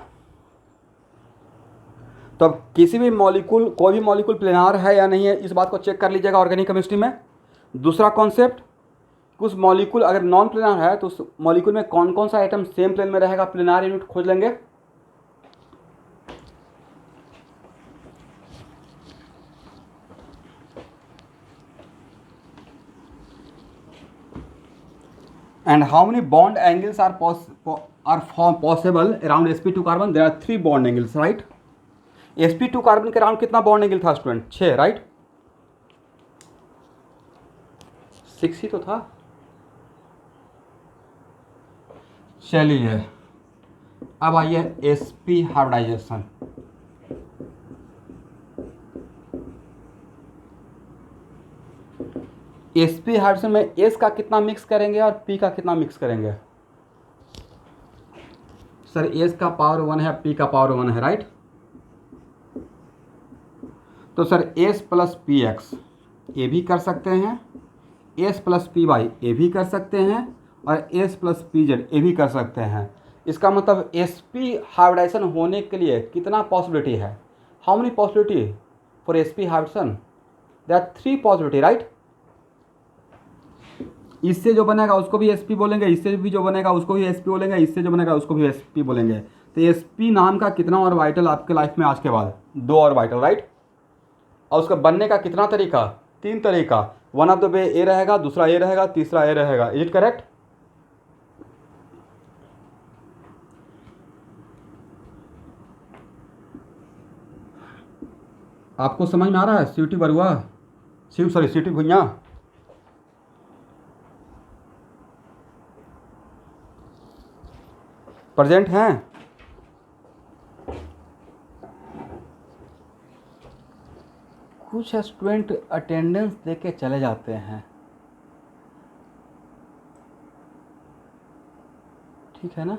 A: तो अब किसी भी मॉलिक्यूल, कोई भी मॉलिक्यूल प्लेनार है या नहीं है, इस बात को चेक कर लीजिएगा ऑर्गेनिक केमिस्ट्री में। दूसरा कॉन्सेप्ट, कुछ मॉलिक्यूल अगर नॉन प्लेनार है तो उस मॉलिक्यूल में कौन कौन सा आइटम सेम प्लेन में रहेगा, प्लेनार यूनिट खोज लेंगे। And how many bond angles are possible around sp2 carbon? There are 3 bond angles, right? sp2 carbon के अराउंड कितना बॉन्ड एंगल था स्टूडेंट? 6, राइट, 6 ही तो था। चलिए अब आइए sp हाइब्रिडाइजेशन। sp हाइब्रिडेशन में s का कितना मिक्स करेंगे और p का कितना मिक्स करेंगे? सर s का पावर 1 है, p का पावर 1 है, राइट। तो sir s plus P x ये भी कर सकते हैं, s प्लस पी वाई ये भी कर सकते हैं, और एस प्लस पी जेड ये भी कर सकते हैं। इसका मतलब एस पी हाइब्रिडाइजेशन होने के लिए कितना पॉसिबिलिटी है, how many possibility for S P hybridisation, there are 3 possibility right. इससे जो बनेगा उसको भी एस पी बोलेंगे, इससे भी जो बनेगा उसको भी एस पी बोलेंगे, इससे जो बनेगा उसको भी एस पी बोलेंगे। तो एस पी नाम का कितना ऑर्बिटल आपके लाइफ में आज के बाद, 2 ऑर्बिटल राइट। और उसका बनने का कितना तरीका, 3 तरीका, वन ऑफ द वे ए रहेगा, दूसरा ए रहेगा, तीसरा ए रहेगा। Is it correct? आपको समझ में आ रहा है? सीटी बरुआ, सीटी भुइया, प्रेजेंट हैं? कुछ स्टूडेंट अटेंडेंस दे के चले जाते हैं, ठीक है ना।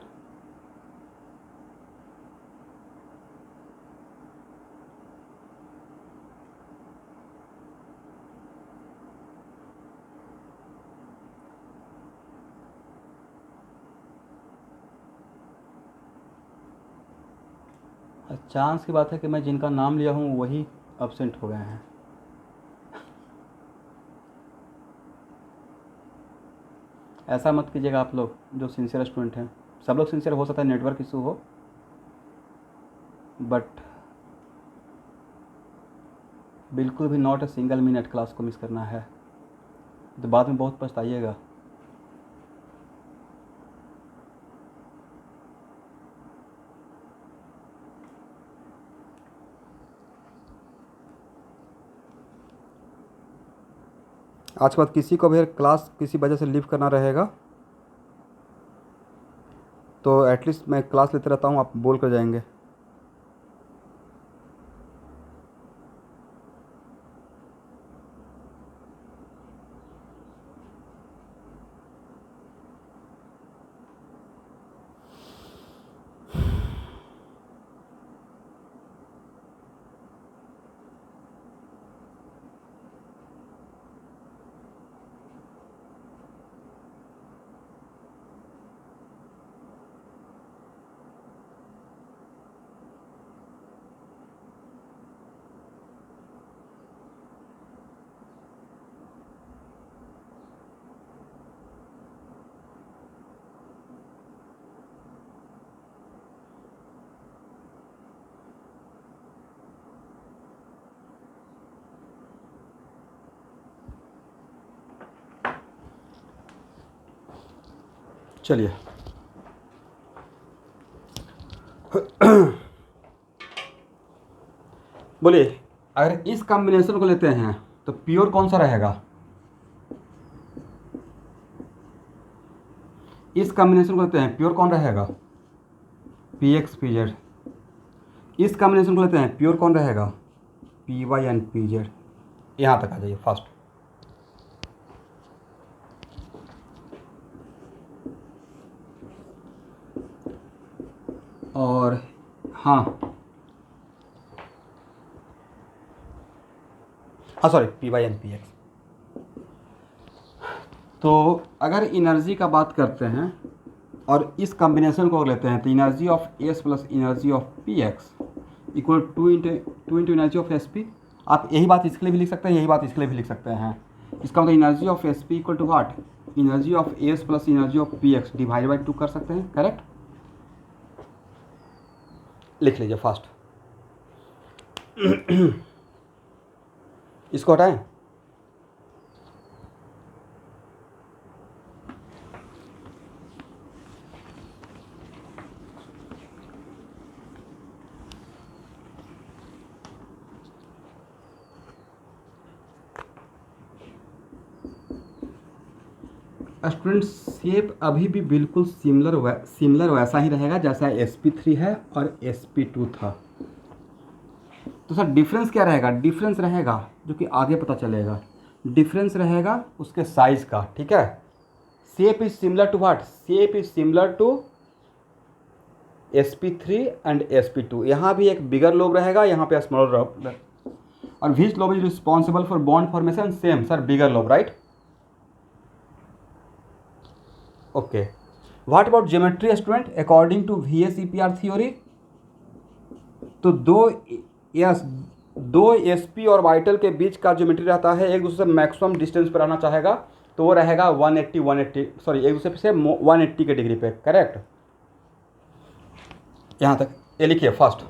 A: चांस की बात है कि मैं जिनका नाम लिया हूँ वही अब्सेंट हो गए हैं। ऐसा मत कीजिएगा आप लोग जो सिंसियर स्टूडेंट हैं, सब लोग सिंसियर हो सकता है, नेटवर्क इशू हो, बट बिल्कुल भी not a single minute class को मिस करना है, तो बाद में बहुत पछताइएगा। आज के बाद किसी को भी क्लास किसी वजह से लीव करना रहेगा तो एटलीस्ट मैं क्लास लेते रहता हूँ, आप बोल कर जाएंगे। चलिए बोलिए, अगर इस कॉम्बिनेशन को लेते हैं तो प्योर कौन सा रहेगा? इस कॉम्बिनेशन को लेते हैं प्योर कौन रहेगा? P X P Z. इस कॉम्बिनेशन को लेते हैं प्योर कौन रहेगा? P Y and P Z. यहाँ तक आ जाइए फास्ट। और हाँ sorry, P Y and P X. तो अगर एनर्जी का बात करते हैं और इस कॉम्बिनेशन को लेते हैं तो energy of S plus energy of P x equal two into energy of S P. आप यही बात इसके लिए भी लिख सकते हैं, यही बात इसके लिए भी लिख सकते हैं। इसका मतलब energy of S P equal to what, energy of S plus energy of P X divide by 2 कर सकते हैं, करेक्ट। लिख लीजिए फास्ट। इसको हटाएं। स्टूडेंट शेप अभी भी बिल्कुल सिमिलर वैसा ही रहेगा जैसा sp3 है और sp2 था। तो सर डिफरेंस क्या रहेगा? डिफरेंस रहेगा जो कि आगे पता चलेगा, डिफरेंस रहेगा उसके साइज का, ठीक है। Shape is similar to what, shape is similar to sp3 and sp2। यहाँ भी एक बिगर लोब रहेगा, यहाँ पे स्मॉलर लोब। और which lobe is responsible for bond formation? Same sir, bigger lobe right. Okay, what about geometry student according to VSEPR theory? तो दो sp orbital के बीच का ज्योमेट्री रहता है, एक दूसरे से मैक्सिमम डिस्टेंस पर आना चाहेगा तो वो रहेगा 180 सॉरी एक दूसरे से 180 के डिग्री पे, करेक्ट। यहाँ तक ये लिखिए first.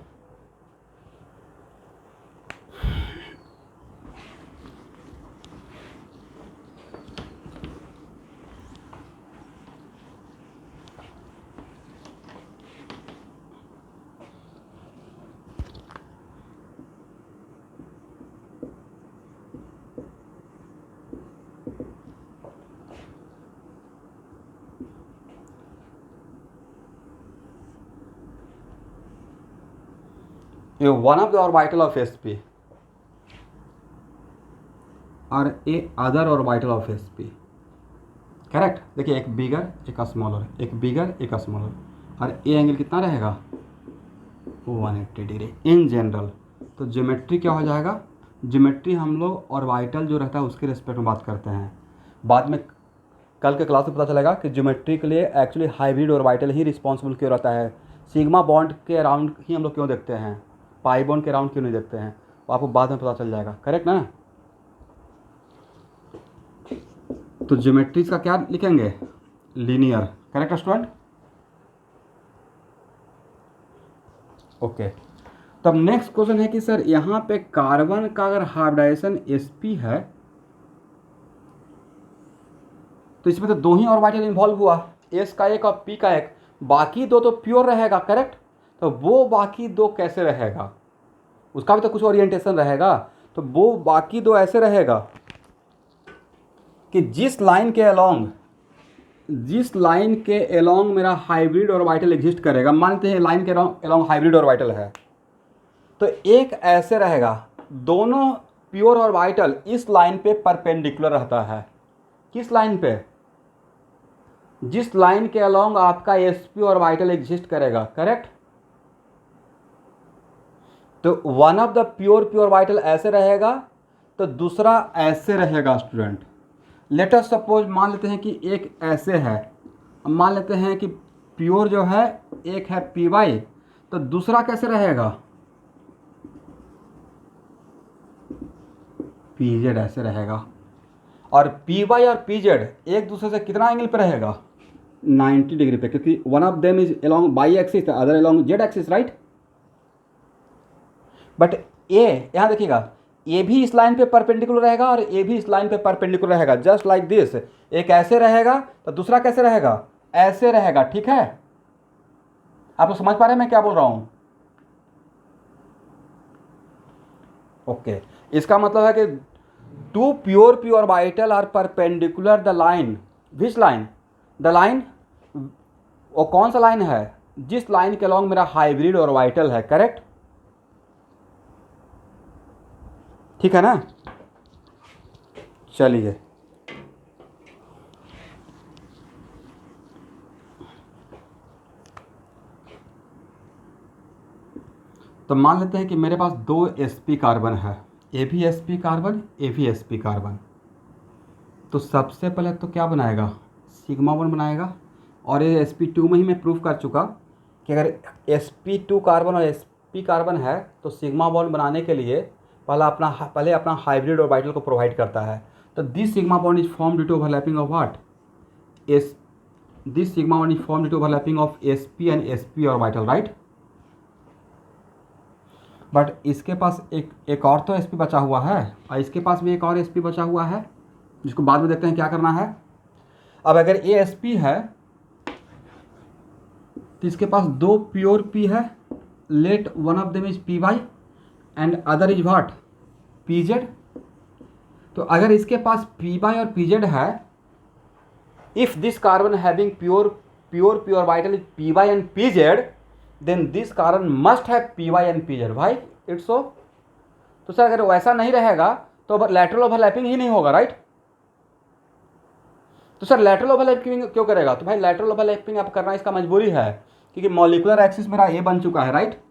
A: One of the orbital of sp और a other orbital of sp, correct. देखिए एक बिगर एक स्मॉलर, एक बिगर एक स्मॉलर, और ए एंगल कितना रहेगा 180 डिग्री इन जनरल। तो ज्योमेट्री क्या हो जाएगा, ज्योमेट्री हम लोग ऑर्बिटल जो रहता है उसके रिस्पेक्ट में बात करते हैं। बाद में कल के क्लास में पता चलेगा कि ज्योमेट्री के लिए एक्चुअली हाइब्रिड ऑर्बिटल ही रिस्पॉन्सिबल क्यों रहता है, सिग्मा बॉन्ड के अराउंड ही हम लोग क्यों देखते हैं, पाई बॉन्ड के अराउंड क्यों नहीं देखते हैं, तो आपको बाद में पता चल जाएगा, करेक्ट ना। तो ज्योमेट्रीज का क्या लिखेंगे, लीनियर, करेक्ट स्टूडेंट। ओके, तो अब नेक्स्ट क्वेश्चन है कि सर यहाँ पे कार्बन का अगर हाइब्रिडाइजेशन sp है तो इसमें तो दो ही ऑर्बिटल इन्वॉल्व हुआ, s का एक और p का एक, बाकी दो तो प्योर रहेगा, करेक्ट। तो वो बाकी दो कैसे रहेगा, उसका भी तो कुछ ओरिएंटेशन रहेगा। तो वो बाकी दो ऐसे रहेगा कि जिस लाइन के अलोंग मेरा हाइब्रिड ऑर्बिटल एग्जिस्ट करेगा, मानते हैं लाइन के अलोंग हाइब्रिड ऑर्बिटल है, तो एक ऐसे रहेगा, दोनों प्योर ऑर्बिटल इस लाइन पे परपेंडिकुलर रहता है। किस लाइन पे, जिस लाइन के अलोंग आपका sp ऑर्बिटल एग्जिस्ट करेगा, करेक्ट। तो one of the pure orbital ऐसे रहेगा, तो दूसरा ऐसे रहेगा स्टूडेंट। लेट अस सपोज मान लेते हैं कि एक ऐसे है, मान लेते हैं कि प्योर जो है एक है py, तो दूसरा कैसे रहेगा pz ऐसे रहेगा। और py और pz एक दूसरे से कितना एंगल पे रहेगा 90 डिग्री पे, क्योंकि one of them is along y axis, other along z axis, right. But a यहाँ देखिएगा, ए भी इस लाइन पे परपेंडिकुलर रहेगा और ए भी इस लाइन पे परपेंडिकुलर रहेगा, जस्ट लाइक दिस। एक ऐसे रहेगा तो दूसरा कैसे रहेगा, ऐसे रहेगा, ठीक है। आप लोग समझ पा रहे हैं मैं क्या बोल रहा हूं? ओके, इसका मतलब है कि two pure orbital are perpendicular the line, which line, the line, वो कौन सा लाइन है, जिस लाइन के अलोंग मेरा हाइब्रिड ऑर्बिटल है, करेक्ट, ठीक है ना। चलिए तो मान लेते हैं कि मेरे पास दो sp कार्बन है, ए भी sp कार्बन, ए भी sp कार्बन। तो सबसे पहले तो क्या बनाएगा, सिग्मा वन बनाएगा। और ये sp2 में ही मैं प्रूफ कर चुका कि अगर sp2 कार्बन और sp कार्बन है तो सिग्मा बॉन्ड बनाने के लिए पहले अपना हाइब्रिड ऑर्बिटल को प्रोवाइड करता है। तो this sigma bond is form due to overlapping of what, this sigma bond is form due to overlapping of sp and sp orbital, right. But इसके पास एक और तो sp बचा हुआ है, और इसके पास भी एक और sp बचा हुआ है, जिसको बाद में देखते हैं क्या करना है। अब अगर ये sp है तो इसके पास दो प्योर p है, let one of them is py and other is what pz। तो अगर इसके पास py और pz है, if this carbon having pure orbital is py and pz, then this carbon must have py and pz, भाई it's so. तो sir अगर वैसा नहीं रहेगा तो लैटरल ओवरलैपिंग ही नहीं होगा, राइट। तो सर लैटरल ओवरलैपिंग क्यों करेगा, तो भाई लैटरल ओवरलैपिंग आप करना इसका मजबूरी है, क्योंकि मॉलिक्यूलर एक्सिस मेरा ए बन चुका है, राइट।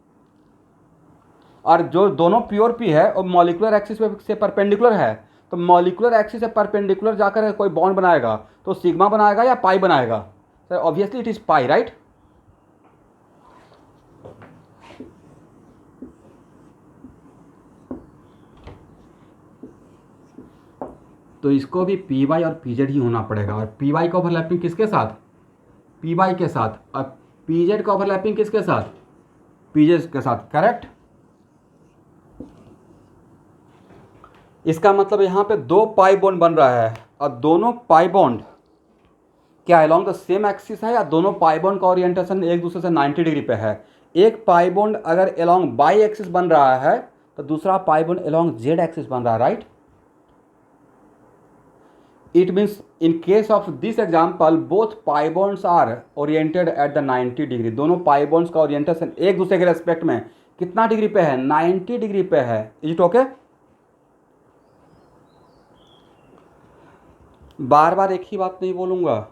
A: और जो दोनों प्योर p है और मॉलिक्यूलर एक्सिस से परपेंडिकुलर है, तो मॉलिक्यूलर एक्सिस से परपेंडिकुलर जाकर कोई बॉन्ड बनाएगा तो सिग्मा बनाएगा या पाई बनाएगा, sir obviously it is pi, right. तो इसको भी पी वाई और पी जेड ही होना पड़ेगा, और पी वाई का ओवरलैपिंग किसके साथ, पी वाई के साथ, और पी जेड का ओवरलैपिंग किसके साथ, पी जेड के साथ, करेक्ट। इसका मतलब यहाँ पे दो पाई बॉन्ड बन रहा है, और दोनों पाई बॉन्ड क्या अलोंग द सेम एक्सिस है, या दोनों पाई बॉन्ड का ओरिएंटेशन एक दूसरे से 90 डिग्री पे है। एक पाई बॉन्ड अगर अलोंग बाई एक्सिस बन रहा है तो दूसरा pi bond along Z axis बन रहा है, right. It means in case of this example both pi bonds are oriented at the 90 degree. दोनों पाई बॉन्ड्स का ओरिएंटेशन एक दूसरे के रेस्पेक्ट में कितना डिग्री पे है, 90 डिग्री पे है। Is it okay? बार बार एक ही बात नहीं बोलूँगा।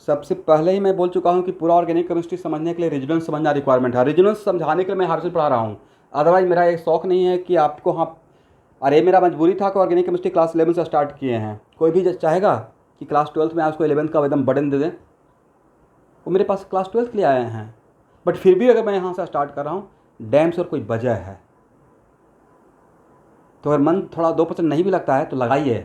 A: सबसे पहले ही मैं बोल चुका हूँ कि पूरा ऑर्गेनिक केमिस्ट्री समझने के लिए रीजनल समझना रिक्वायरमेंट है। रीजनल समझाने के लिए मैं हर चीज़ पढ़ा रहा हूँ, अदरवाइज मेरा एक शौक नहीं है कि आपको, हाँ अरे मेरा मजबूरी था कि ऑर्गेनिक केमिस्ट्री क्लास 11 से स्टार्ट किए हैं। कोई भी चाहेगा कि क्लास 12 में उसको 11th का एकदम बर्डन दे दें, वो मेरे पास क्लास 12 के लिए आए हैं। बट फिर भी अगर मैं यहाँ से स्टार्ट कर रहा हूँ, डैम से और कोई वजह है। तो अगर मन थोड़ा 2% नहीं भी लगता है तो लगाइए।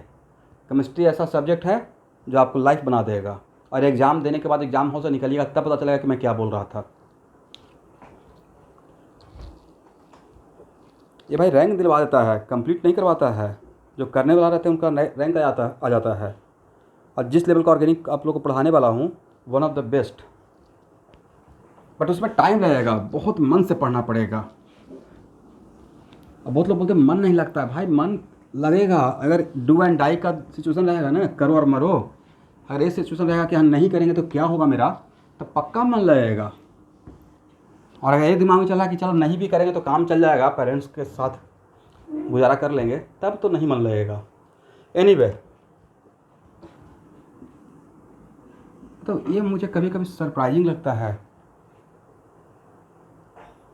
A: केमिस्ट्री ऐसा सब्जेक्ट है जो आपको लाइफ बना देगा, और एग्ज़ाम देने के बाद एग्ज़ाम हॉल से निकलिएगा तब पता चलेगा कि मैं क्या बोल रहा था। ये भाई रैंक दिलवा देता है, कंप्लीट नहीं करवाता है। जो करने वाला रहते हैं उनका रैंक आ जाता है। और जिस लेवल का ऑर्गेनिक आप लोग को पढ़ाने वाला हूँ, one of the best. But उसमें टाइम लगेगा, बहुत मन से पढ़ना पड़ेगा। अब बहुत लोग बोलते हैं मन नहीं लगता है। भाई मन लगेगा, अगर डू एंड डाई का सिचुएशन रहेगा ना, करो और मरो। अगर ये सिचुएशन रहेगा कि हम नहीं करेंगे तो क्या होगा मेरा, तो पक्का मन लगेगा। और अगर ये दिमाग में चला कि चलो नहीं भी करेंगे तो काम चल जाएगा, पेरेंट्स के साथ गुजारा कर लेंगे, तब तो नहीं मन लगेगा। एनीवे, तो ये मुझे कभी कभी सरप्राइजिंग लगता है।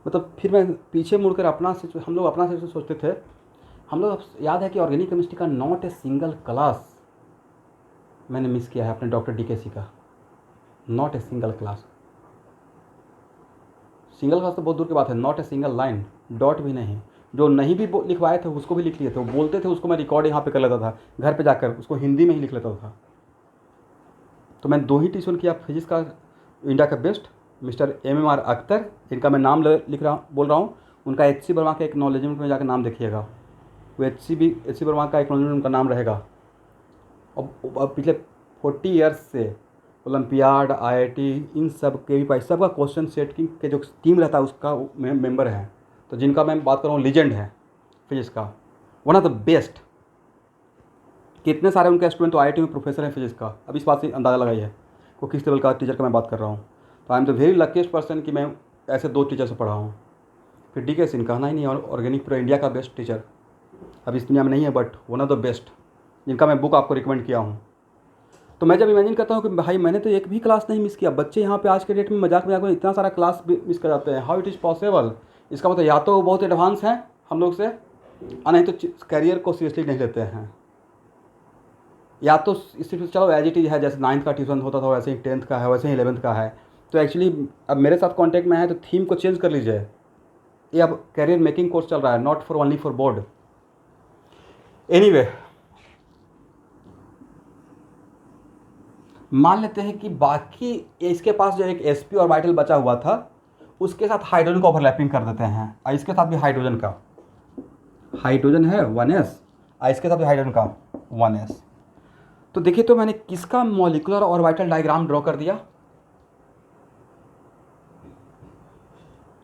A: मतलब फिर मैं पीछे मुड़कर हम लोग अपना सिचुएशन सोचते थे। हम लोग याद है कि ऑर्गेनिक केमिस्ट्री का नॉट ए सिंगल क्लास मैंने मिस किया है अपने डॉक्टर DKC का। Not a single class. Single class तो बहुत दूर की बात है, not a single line, dot भी नहीं। जो नहीं भी लिखवाए थे उसको भी लिख लिए थे। वो बोलते थे उसको मैं रिकॉर्ड यहाँ पे कर लेता था, घर पे जाकर उसको हिंदी में ही लिख लेता था। तो मैं 2 ही ट्यूशन किया फिजिक्स का, इंडिया का बेस्ट मिस्टर MMR अख्तर, इनका मैं नाम बोल रहा हूँ। उनका HC वर्मा का एक्नॉलेजमेंट में जाकर नाम देखिएगा। वो HC वर्मा का एक्नॉलेजमेंट उनका नाम रहेगा। और पिछले 40 ईयर्स से ओलंपियाड, IIT, इन सब के भी सबका क्वेश्चन सेट के जो टीम रहता है उसका मेंबर है। तो जिनका मैं बात कर रहा हूँ, लीजेंड है फिजिक्स का, वन ऑफ द बेस्ट। कितने सारे उनके स्टूडेंट तो IIT में प्रोफेसर हैं फिजिक्स का। अब इस बात से अंदाज़ा लगाइए वो किस लेवल का टीचर का मैं बात कर रहा हूँ। तो I am the very luckiest person कि मैं ऐसे 2 टीचर से पढ़ा हूँ। फिर DKC कहना ही नहीं, और ऑर्गेनिक पूरा इंडिया का बेस्ट टीचर अब इस दुनिया में नहीं है, but one of the best, जिनका मैं बुक आपको रिकमेंड किया हूँ। तो मैं जब इमेजिन करता हूँ कि भाई मैंने तो एक भी क्लास नहीं मिस किया। बच्चे यहाँ पे आज के डेट में मजाक में इतना सारा क्लास मिस कर जाते हैं। How it is possible? इसका मतलब या तो बहुत एडवांस हैं हम लोग से, और नहीं तो करियर को सीरियसली नहीं लेते हैं। या तो सिर्फ चलो एज इट इज़ है, जैसे 9th का ट्यूशन होता था वैसे ही 10th का है, वैसे ही 11th का है। तो एक्चुअली अब मेरे साथ कांटेक्ट में है तो थीम को चेंज कर लीजिए। ये अब करियर मेकिंग कोर्स चल रहा है, not for only for board. Anyway, मान लेते हैं कि बाकी इसके पास जो एक sp ऑर्बिटल बचा हुआ था उसके साथ हाइड्रोजन को ओवरलैपिंग कर देते हैं, और इसके साथ भी हाइड्रोजन है 1s, और इसके साथ भी हाइड्रोजन का 1s। तो देखिए, तो मैंने किसका मॉलिक्यूलर ऑर्बिटल डायग्राम ड्रॉ कर दिया?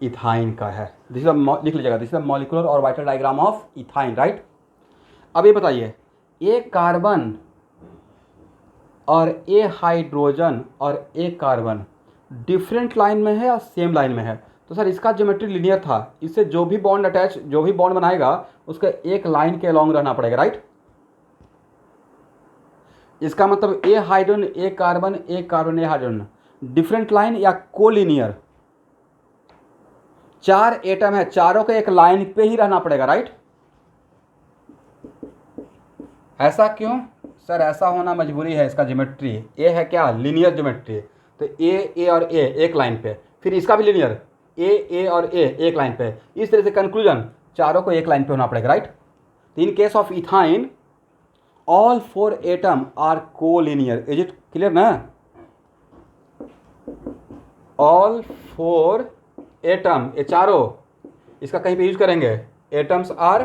A: इथाइन का है। लिख लीजिएगा, this is the molecular orbital diagram of ethyne, right. अब ये बताइए, ए कार्बन और ए हाइड्रोजन और ए कार्बन डिफरेंट लाइन में है या सेम लाइन में है? तो सर इसका ज्योमेट्री लीनियर था। इससे जो भी बॉन्ड बनाएगा उसका एक लाइन के अलॉन्ग रहना पड़ेगा, राइट। इसका मतलब ए हाइड्रोजन ए कार्बन ए हाइड्रोजन डिफरेंट लाइन या कोलिनियर। 4 एटम है, चारों के एक लाइन पे ही रहना पड़ेगा, राइट। ऐसा क्यों? सर ऐसा होना मजबूरी है, इसका ज्योमेट्री ये है क्या, लीनियर ज्योमेट्री। तो ए और ए एक लाइन पे, फिर इसका भी लीनियर ए और ए एक लाइन पे। इस तरह से कंक्लूजन चारों को एक लाइन पे होना पड़ेगा, राइट। तो in case of ethyne all 4 atom are collinear. Is it clear ना? ऑल 4 एटम, ये चारों, इसका कहीं पे यूज करेंगे, atoms are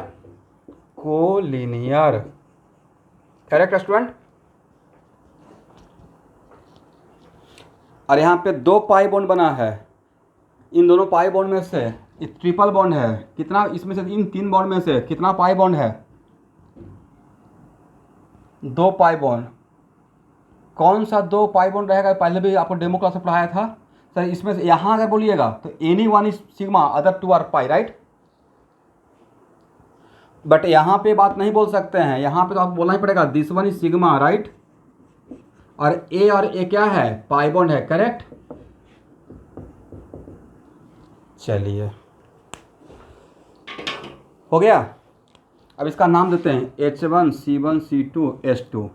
A: collinear. Correct student? और यहाँ पे 2 पाई बॉन्ड बना है, इन दोनों पाई बॉन्ड में से ट्रिपल बॉन्ड है, कितना इसमें से इन 3 बॉन्ड में से कितना पाई बॉन्ड है? 2 पाई बॉन्ड। कौन सा 2 पाई बॉन्ड रहेगा? पहले भी आपको डेमो क्लास में पढ़ाया था सर। इसमें से यहाँ अगर बोलिएगा तो any one is sigma, other 2 are pi, right. But यहाँ पे बात नहीं बोल सकते हैं, यहाँ पे तो आपको बोलना ही पड़ेगा this one is sigma, right. और ए क्या है? पाई बॉन्ड है, करेक्ट। चलिए हो गया। अब इसका नाम देते हैं H1 C1 C2 H2।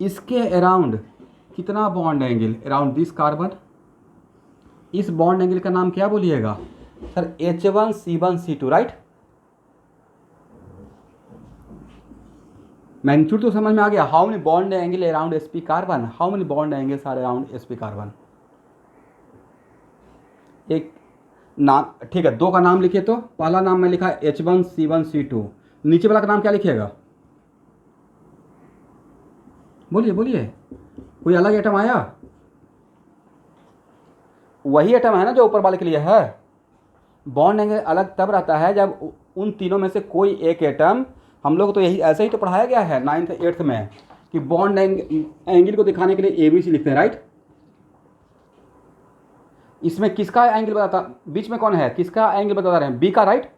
A: इसके अराउंड कितना bond angle? Around this carbon. इस बॉन्ड एंगल का नाम क्या बोलिएगा sir? H1 C1 C2, right. Magnitude तो समझ में आ गया। How many bond angle around sp carbon? How many bond angles are around sp carbon? एक नाम, ठीक है, 2 का नाम लिखिए। तो पहला नाम मैं लिखा H1 C1 C2, नीचे वाला का नाम क्या लिखिएगा? बोलिए बोलिए, कोई अलग एटम आया? वही एटम है ना जो ऊपर वाले के लिए है। बॉन्ड एंगल अलग तब रहता है जब उन तीनों में से कोई एक एटम, हम लोग तो यही ऐसे ही तो पढ़ाया गया है 9th 8th में कि बॉन्ड एंगल को दिखाने के लिए ABC लिखते हैं, राइट। इसमें किसका एंगल बताता, बीच में कौन है, किसका एंगल बता रहे हैं? बी का, राइट।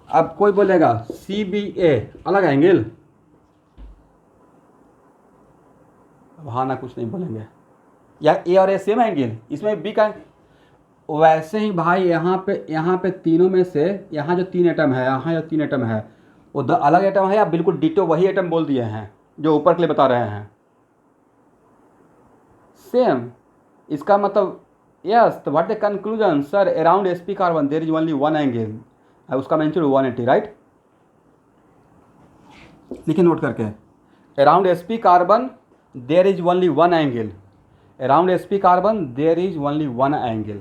A: अब कोई बोलेगा CBA अलग एंगल, हाँ ना, कुछ नहीं बोलेंगे। या ए और ए सेम एंगल, इसमें बी का। वैसे ही भाई यहाँ पे तीनों में से यहाँ जो 3 एटम है, यहाँ जो 3 एटम है वो अलग एटम है या बिल्कुल डिटो वही एटम बोल दिए हैं जो ऊपर के लिए बता रहे हैं? सेम। इसका मतलब यस। तो what the conclusion sir? Around sp carbon there is only 1 angle, उसका मैग्नीट्यूड 180, राइट। लिखिए नोट करके, around sp carbon there is only 1 angle, around sp carbon there is only 1 angle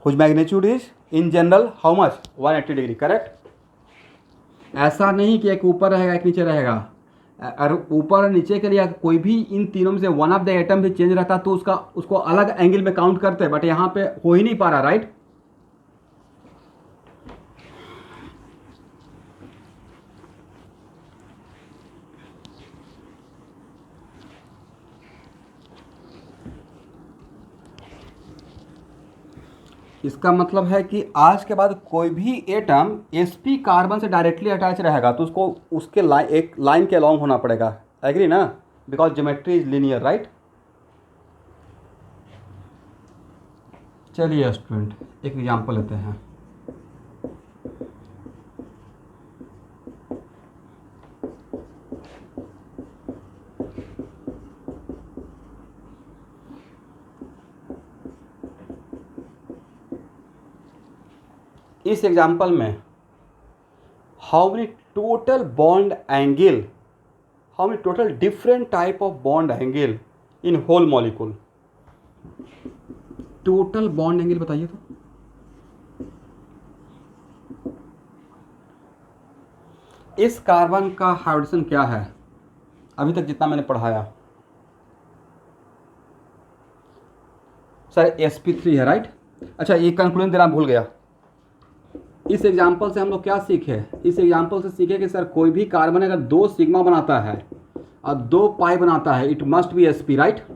A: whose magnitude is in general how much? 180 degree, correct. ऐसा नहीं कि एक ऊपर रहेगा एक नीचे रहेगा। और ऊपर नीचे के लिए कोई भी इन तीनों में से वन ऑफ द एटम भी चेंज रहता तो उसको अलग एंगल में काउंट करते, बट यहाँ पे हो ही नहीं पा रहा, राइट। इसका मतलब है कि आज के बाद कोई भी एटम sp कार्बन से डायरेक्टली अटैच रहेगा तो उसको उसके एक लाइन के अलॉन्ग होना पड़ेगा, एग्री ना? Because geometry is linear, right. चलिए स्टूडेंट एक एग्जांपल लेते हैं। इस एग्जांपल में how many total bond angle, how many total different type of bond angle in whole molecule? Total bond angle बताइए तो। इस कार्बन का हाइड्रोजन क्या है अभी तक जितना मैंने पढ़ाया? सर sp3 है, राइट। अच्छा, ये कंक्लूजन देना भूल गया। इस एग्जाम्पल से हम लोग क्या सीखे? इस एग्जाम्पल से सीखे कि सर कोई भी कार्बन अगर 2 सिग्मा बनाता है और 2 पाई बनाता है, it must B sp, right.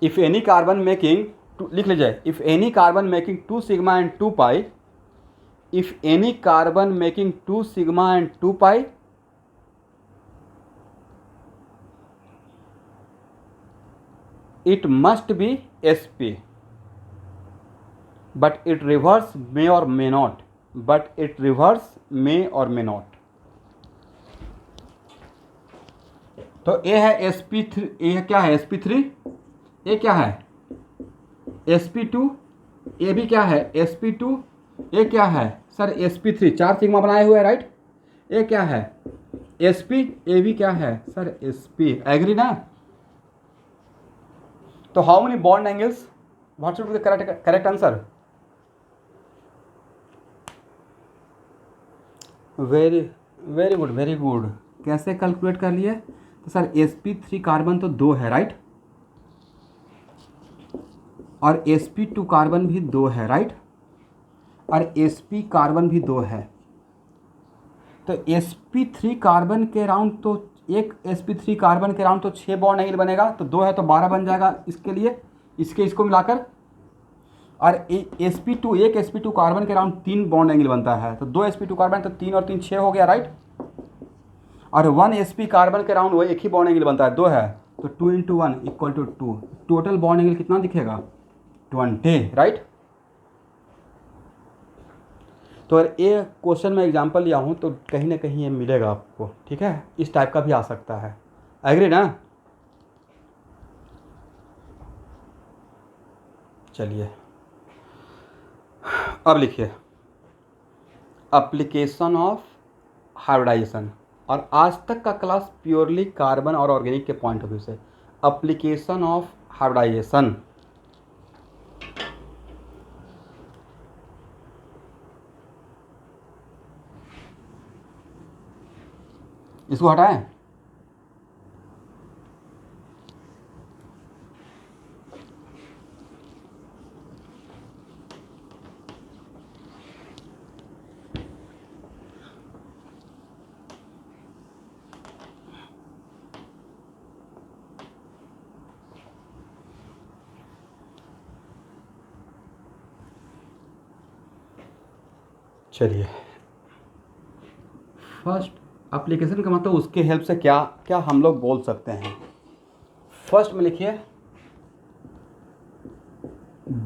A: If any carbon making, लिख लीजिए, if any carbon making 2 sigma and 2 pi, if any carbon making 2 sigma and 2 pi, it must be sp, but it reverse may or may not, but it reverse may or may not। तो ए है sp3, ए क्या है sp3, ए क्या है sp2, ए भी क्या है sp2, ए क्या है सर sp3, 4 सिग्मा बनाए हुए हैं राइट। ए क्या है sp, ए भी क्या है सर sp, एग्री ना। तो how many bond angles, what should be the correct answer. Very very good very good. कैसे कैलकुलेट कर लिए, तो सर sp3 कार्बन तो 2 है राइट, और sp2 कार्बन भी 2 है राइट, और sp कार्बन भी 2 है। तो sp3 कार्बन के राउंड तो एक sp3 कार्बन के राउंड तो 6 बॉन्ड एंगल बनेगा, तो 2 है तो 12 बन जाएगा इसके लिए, इसको मिलाकर। और sp2, एक sp2 कार्बन के राउंड 3 बॉन्ड एंगल बनता है, तो 2 sp2 कार्बन तो 3 और 3 6 हो गया राइट। और 1 sp कार्बन के राउंड वो एक ही बॉन्ड एंगल बनता है, 2 है, तो 2 × 1 = 2, टोटल बॉन्ड एंगल कितना दिखेगा 20 राइट। तो अगर ये क्वेश्चन में एग्जांपल लिया हूँ तो कहीं ना कहीं ये मिलेगा आपको, ठीक है, इस टाइप का भी आ सकता है, एग्री ना। चलिए अब लिखिए एप्लीकेशन ऑफ हाइब्रिडाइजेशन, और आज तक का क्लास प्योरली कार्बन और ऑर्गेनिक के पॉइंट ऑफ व्यू से, एप्लीकेशन ऑफ हाइब्रिडाइजेशन। इसको हटाएं, चलिए फर्स्ट एप्लीकेशन का मतलब उसके हेल्प से क्या क्या हम लोग बोल सकते हैं। फर्स्ट में लिखिए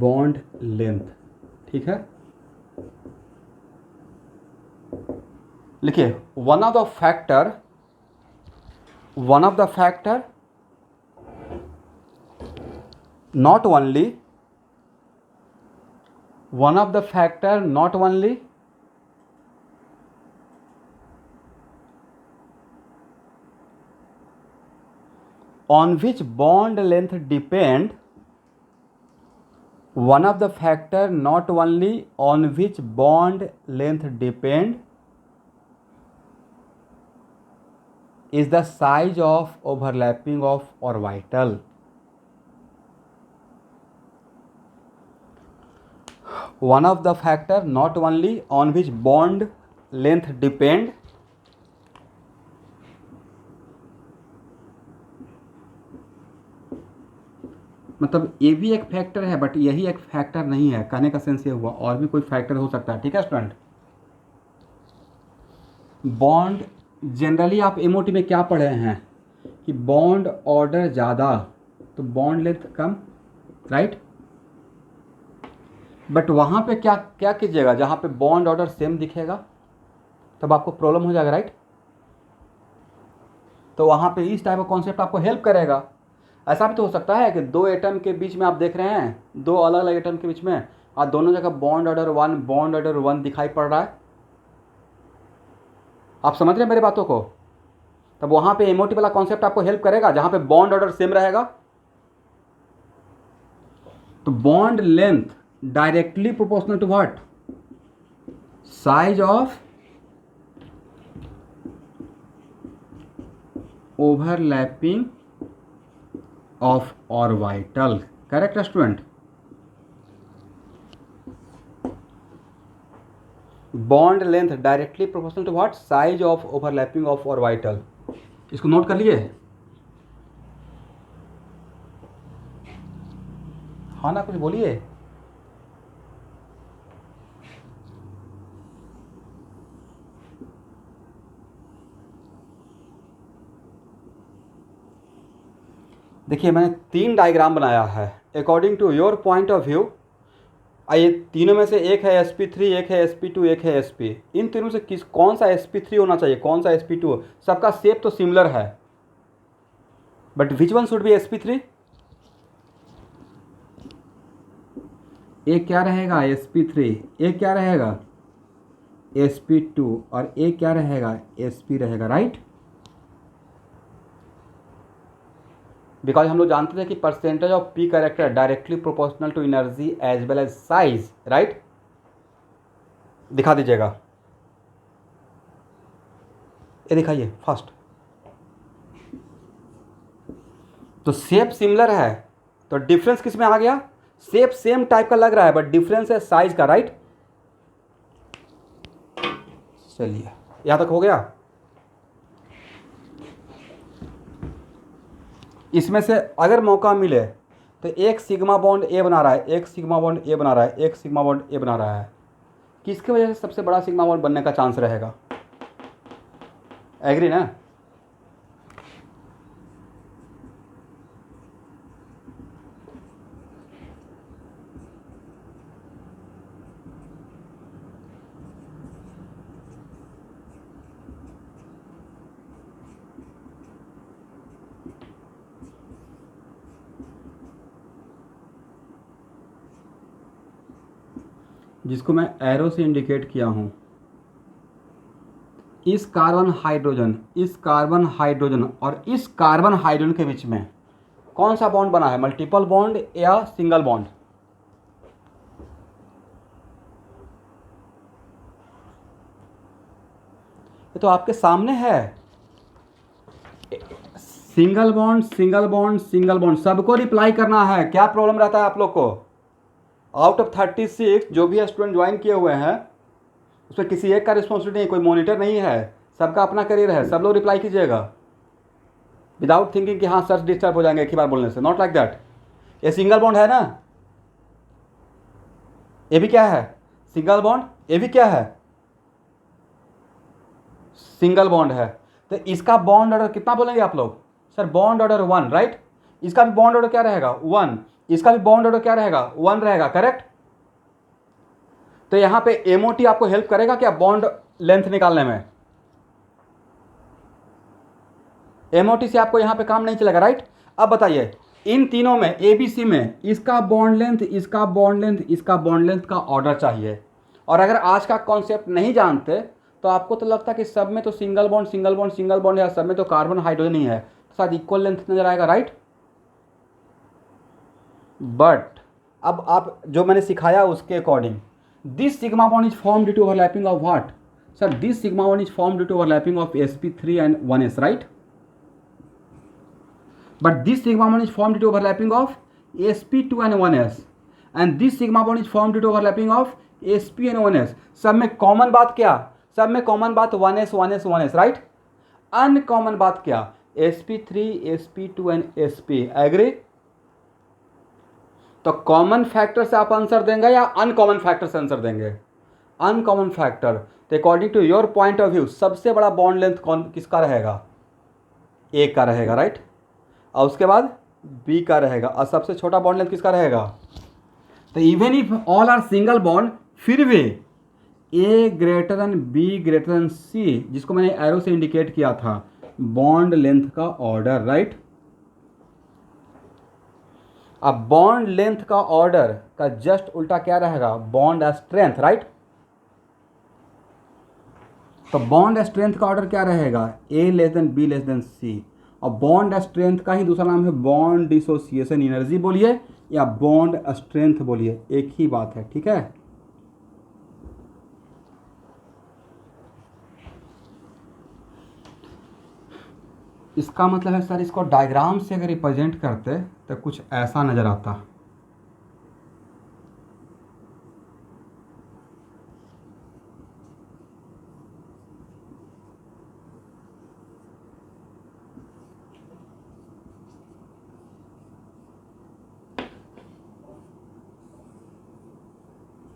A: बॉन्ड लेंथ, ठीक है, लिखिए one of the factor not only on which bond length depend, one of the factor not only on which bond length depend is the size of overlapping of orbital. One of the factor not only on which bond length depend मतलब ये भी एक factor है but यही एक factor नहीं है, कहने का सेंस ये हुआ, और भी कोई फैक्टर हो सकता है, ठीक है स्टूडेंट। बॉन्ड जनरली आप एमओटी में क्या पढ़े हैं कि बॉन्ड ऑर्डर ज़्यादा तो bond length come, right. But वहाँ पे क्या क्या कीजिएगा, जहाँ पे बॉन्ड ऑर्डर सेम दिखेगा तब आपको प्रॉब्लम हो जाएगा, राइट। तो वहाँ पे इस टाइप का कॉन्सेप्ट आपको हेल्प करेगा। ऐसा भी तो हो सकता है कि 2 एटम के बीच में आप देख रहे हैं, 2 अलग अलग एटम के बीच में, और दोनों जगह बॉन्ड ऑर्डर 1 दिखाई पड़ रहा है। आप समझ रहे हैं मेरी बातों को, तब वहाँ पे एमओटी वाला कॉन्सेप्ट आपको हेल्प करेगा, जहाँ पे बॉन्ड ऑर्डर सेम रहेगा। तो bond length directly proportional to what, size of overlapping of orbital, correct student. Bond length directly proportional to what, size of overlapping of orbital. इसको नोट कर लिए, हाँ ना, कुछ बोलिए। देखिए मैंने 3 डायग्राम बनाया है according to your point of view. ये तीनों में से एक है sp3, एक है sp2, एक है sp। इन तीनों से कौन सा sp3 होना चाहिए, कौन सा sp2, सबका शेप तो सिमिलर है। But which one should be sp3? ए क्या रहेगा sp3, ए क्या रहेगा sp2 और ए क्या रहेगा sp रहेगा, राइट? बिकॉज हम लोग जानते थे कि percentage of P character directly proportional to energy as well as size, right? दिखा दीजिएगा, ये दिखाइए फास्ट। तो शेप सिमिलर है, तो डिफरेंस किस में आ गया? शेप सेम टाइप का लग रहा है बट डिफरेंस है साइज का, राइट? चलिए यहां तक हो गया। इसमें से अगर मौका मिले तो एक सिग्मा बॉन्ड ए बना रहा है, एक सिग्मा बॉन्ड ए बना रहा है, एक सिग्मा बॉन्ड ए बना रहा है, किसकी वजह से सबसे बड़ा सिग्मा बॉन्ड बनने का चांस रहेगा? एग्री ना? जिसको मैं एरो से इंडिकेट किया हूं, इस कार्बन हाइड्रोजन और इस कार्बन हाइड्रोजन के बीच में कौन सा बॉन्ड बना है? मल्टीपल बॉन्ड या सिंगल बॉन्ड? ये तो आपके सामने है, single bond single bond single bond, सबको रिप्लाई करना है। क्या प्रॉब्लम रहता है आप लोग को? आउट ऑफ 36 जो भी स्टूडेंट ज्वाइन किए हुए हैं उसमें किसी एक का रिस्पॉन्सिबिलिटी नहीं, कोई मॉनिटर नहीं है, सबका अपना करियर है, सब लोग रिप्लाई कीजिएगा विदाउट थिंकिंग कि हाँ सर डिस्टर्ब हो जाएंगे एक ही बार बोलने से, नॉट लाइक दैट। ये सिंगल बॉन्ड है ना, ये भी क्या है? सिंगल बॉन्ड, ये भी क्या है? सिंगल बॉन्ड है। तो इसका बॉन्ड ऑर्डर कितना बोलेंगे आप लोग? Sir bond order 1, right? इसका भी बॉन्ड ऑर्डर क्या रहेगा? 1। इसका भी बॉन्ड ऑर्डर क्या रहेगा? 1 रहेगा, करेक्ट? तो यहां पे एमओटी आपको हेल्प करेगा क्या बॉन्ड लेंथ निकालने में? एमओटी से आपको यहां पे काम नहीं चलेगा, राइट? अब बताइए इन तीनों में एबीसी में इसका बॉन्ड लेंथ, इसका बॉन्ड लेंथ, इसका बॉन्ड लेंथ का ऑर्डर चाहिए। और अगर आज का कॉन्सेप्ट नहीं जानते तो आपको तो लगता कि सब में तो single bond single bond single bond है, सब में तो कार्बन हाइड्रोजन ही है, तो शायद इक्वल लेंथ नजर आएगा, राइट? बट अब आप जो मैंने सिखाया उसके according this sigma bond is form due to overlapping of what? Sir this sigma bond is form due to overlapping of sp3 and 1s, right? But this sigma bond is formed due to overlapping of sp2 and 1s, and this sigma bond is formed due to overlapping of sp and 1s. सब में common बात क्या? सब में common बात 1s 1s 1s, right? Uncommon बात क्या? sp3 sp2 and sp, agree? तो कॉमन फैक्टर से आप आंसर देंगे या अनकॉमन फैक्टर से आंसर देंगे? Uncommon factor. तो according to your point of view सबसे बड़ा बॉन्ड लेंथ कौन किसका रहेगा? ए का रहेगा, राइट? और उसके बाद बी का रहेगा, और सबसे छोटा बॉन्ड लेंथ किसका रहेगा? तो even if all are single bond फिर भी A greater than B greater than C, जिसको मैंने एरो से इंडिकेट किया था, बॉन्ड लेंथ का ऑर्डर, राइट? अब बॉन्ड लेंथ का ऑर्डर का जस्ट उल्टा क्या रहेगा? Bond strength, right? तो बॉन्ड स्ट्रेंथ का ऑर्डर क्या रहेगा? A less than B less than C. और बॉन्ड स्ट्रेंथ का ही दूसरा नाम है बॉन्ड डिसोसिएशन एनर्जी बोलिए या बॉन्ड स्ट्रेंथ बोलिए, एक ही बात है, ठीक है? इसका मतलब है सर इसको डायग्राम से अगर रिप्रेजेंट करते तो कुछ ऐसा नजर आता।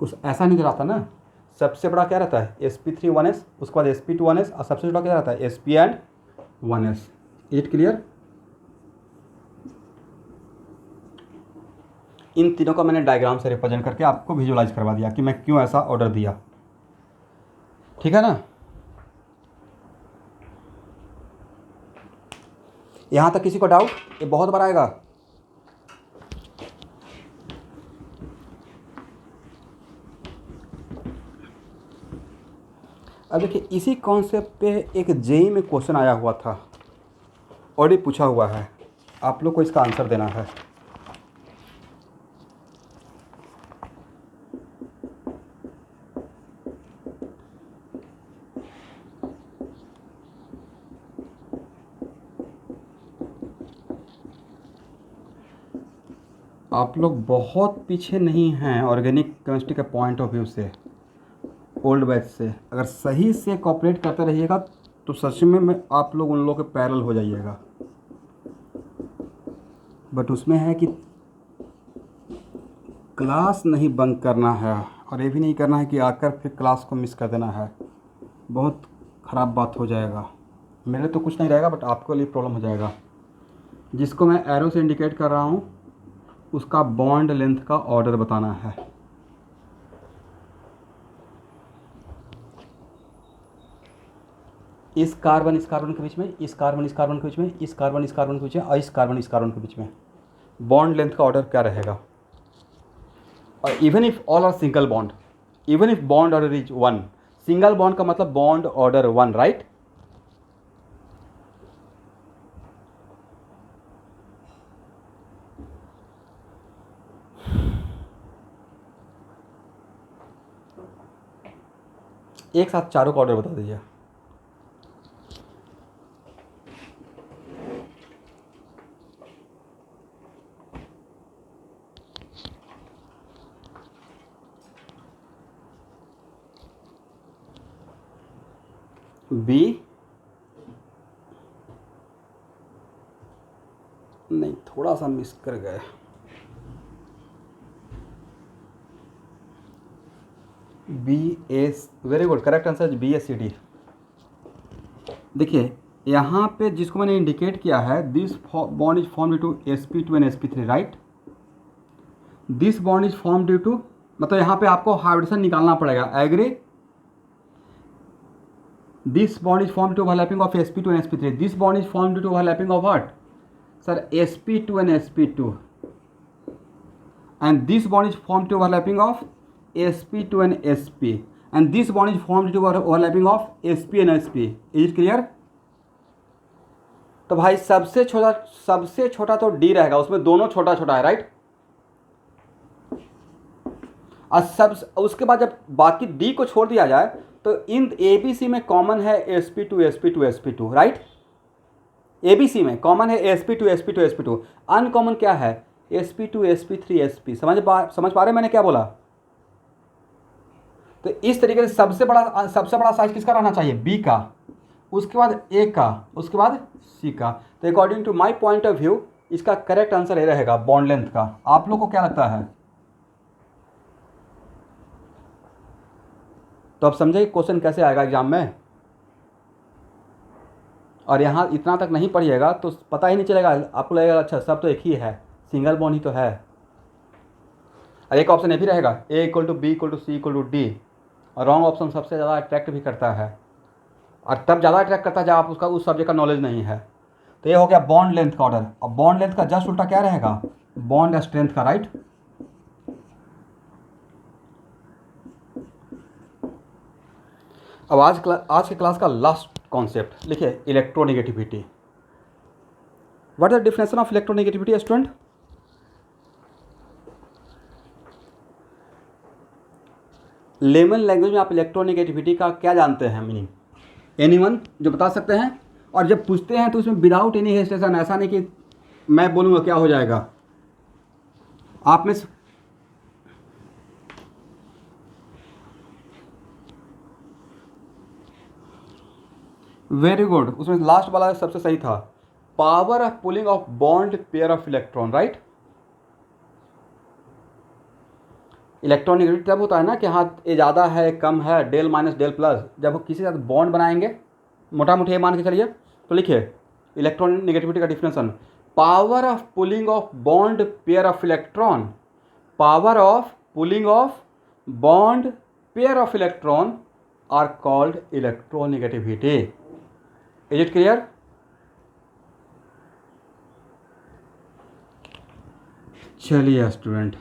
A: कुछ ऐसा नजर आता ना। सबसे बड़ा क्या रहता है? sp3 1s, उसके बाद sp2 1s, और सबसे छोटा क्या रहता है? sp and 1s। It clear? इन तीनों का मैंने डायग्राम से रिप्रेजेंट करके आपको विजुअलाइज करवा दिया कि मैं क्यों ऐसा ऑर्डर दिया, ठीक है ना? यहाँ तक किसी को डाउट? ये बहुत बार आएगा। अब देखिए, इसी कॉन्सेप्ट पे एक जेई में क्वेश्चन आया हुआ था और ये पूछा हुआ है, आप लोग को इसका आंसर देना है। आप लोग बहुत पीछे नहीं हैं ऑर्गेनिक केमिस्ट्री के पॉइंट ऑफ व्यू से, ओल्ड बैच से। अगर सही से कॉपरेट करते रहिएगा तो सच में आप लोग उन लोगों के पैरेलल हो जाइएगा। बट उसमें है कि क्लास नहीं बंक करना है और ये भी नहीं करना है कि आकर फिर क्लास को मिस कर देना है। बहुत ख़राब बात हो जाएगा। मेरे तो कुछ नहीं रहेगा, बट आपके लिए प्रॉब्लम हो जाएगा। जिसको मैं एरो से इंडिकेट कर रहा हूँ उसका बॉन्ड लेंथ का ऑर्डर बताना है। इस कार्बन के बीच में, इस कार्बन के बीच में, इस कार्बन के बीच में और इस कार्बन के बीच में बॉन्ड लेंथ का ऑर्डर क्या रहेगा? और even if all are single bond, even if bond order is 1, single bond का मतलब बॉन्ड ऑर्डर 1, राइट? एक साथ चारों का ऑर्डर बता दीजिए। बी नहीं, थोड़ा सा मिस कर गए। B S, very good, correct answer B S C D. देखिए यहाँ पे जिसको मैंने इंडिकेट किया है, this bond is form due to sp2 and sp3, right? This bond is form due to, मतलब यहाँ पे आपको हाइब्रिडेशन निकालना पड़ेगा, agree? This bond is form to overlapping of sp2 and sp3, this bond is form due to overlapping of what sir? sp2 and sp2, and this bond is formed to overlapping of sp2 and sp, and this bond is formed to overlapping of sp and sp. Is it clear? तो भाई सबसे छोटा तो d रहेगा, उसमें दोनों छोटा छोटा है, राइट? और सब उसके बाद जब बाकी d को छोड़ दिया जाए तो इन abc में कॉमन है sp2 sp2 sp2, right? abc में कॉमन है sp2 sp2 sp2, अनकॉमन क्या है? sp2 sp3 sp। समझ पा रहे मैंने क्या बोला? तो इस तरीके से सबसे बड़ा साइज किसका रहना चाहिए? b का, उसके बाद a का, उसके बाद c का। तो according to my point of view इसका करेक्ट आंसर ये रहेगा बॉन्ड लेंथ का। आप लोग को क्या लगता है? तो आप समझे क्वेश्चन कैसे आएगा एग्जाम में। और यहाँ इतना तक नहीं पढ़िएगा तो पता ही नहीं चलेगा, आपको लगेगा अच्छा सब तो एक ही है, सिंगल बॉन्ड ही तो है। और एक ऑप्शन ये भी रहेगा a equal to B equal to C equal to D, और रॉन्ग ऑप्शन सबसे ज़्यादा अट्रैक्ट भी करता है, और तब ज़्यादा अट्रैक्ट करता है जब आप उसका उस सब्जेक्ट का नॉलेज नहीं है। तो ये हो गया बॉन्ड लेंथ का ऑर्डर। अब बॉन्ड लेंथ का जस्ट उल्टा क्या रहेगा? बॉन्ड स्ट्रेंथ का, राइट? अब आज के क्लास का लास्ट कॉन्सेप्ट लिखिए, electronegativity. What is the definition of electronegativity student? Layman language में आप इलेक्ट्रोनेगेटिविटी का क्या जानते हैं मीनिंग? एनीवन जो बता सकते हैं? और जब पूछते हैं तो उसमें विदाउट एनी हेजिटेशन, ऐसा नहीं कि मैं बोलूँगा क्या हो जाएगा। आप में वेरी गुड, उसमें लास्ट वाला सबसे सही था। Power of pulling of bond pair of electron, right? Electron negative तब होता है ना कि हाँ ये ज़्यादा है कम है, डेल माइनस डेल प्लस, जब किसी के साथ बॉन्ड बनाएंगे, मोटा मोटी ये मान के चलिए। तो लिखिए इलेक्ट्रॉन नेगेटिविटी का definition, power of pulling of bond pair of electron, power of pulling of bond pair of electron are called electronegativity. Is it clear? चलिए स्टूडेंट,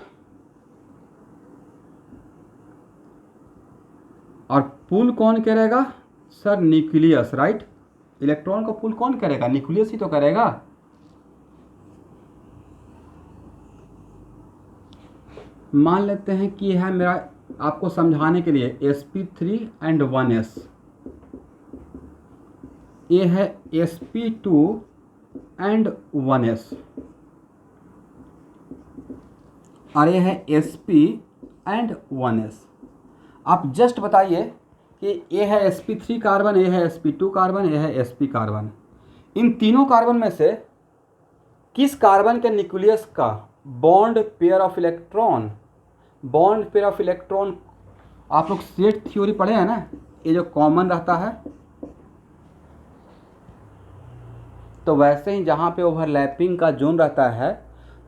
A: और पुल कौन करेगा सर? Nucleus, right. इलेक्ट्रॉन को पुल कौन करेगा? Nucleus ही तो करेगा। मान लेते हैं कि यह है मेरा, आपको समझाने के लिए, sp3 एंड 1s, ये है sp2 एंड 1s, और ये है sp एंड 1s। आप जस्ट बताइए कि ये है sp3 कार्बन, ये है sp2 कार्बन, ये है sp कार्बन। इन तीनों कार्बन में से किस कार्बन के न्यूक्लियस का bond pair of electron, bond pair of electron, आप लोग सेट थ्योरी पढ़े हैं ना, ये जो कॉमन रहता है, तो वैसे ही जहाँ पे ओवरलैपिंग का जोन रहता है,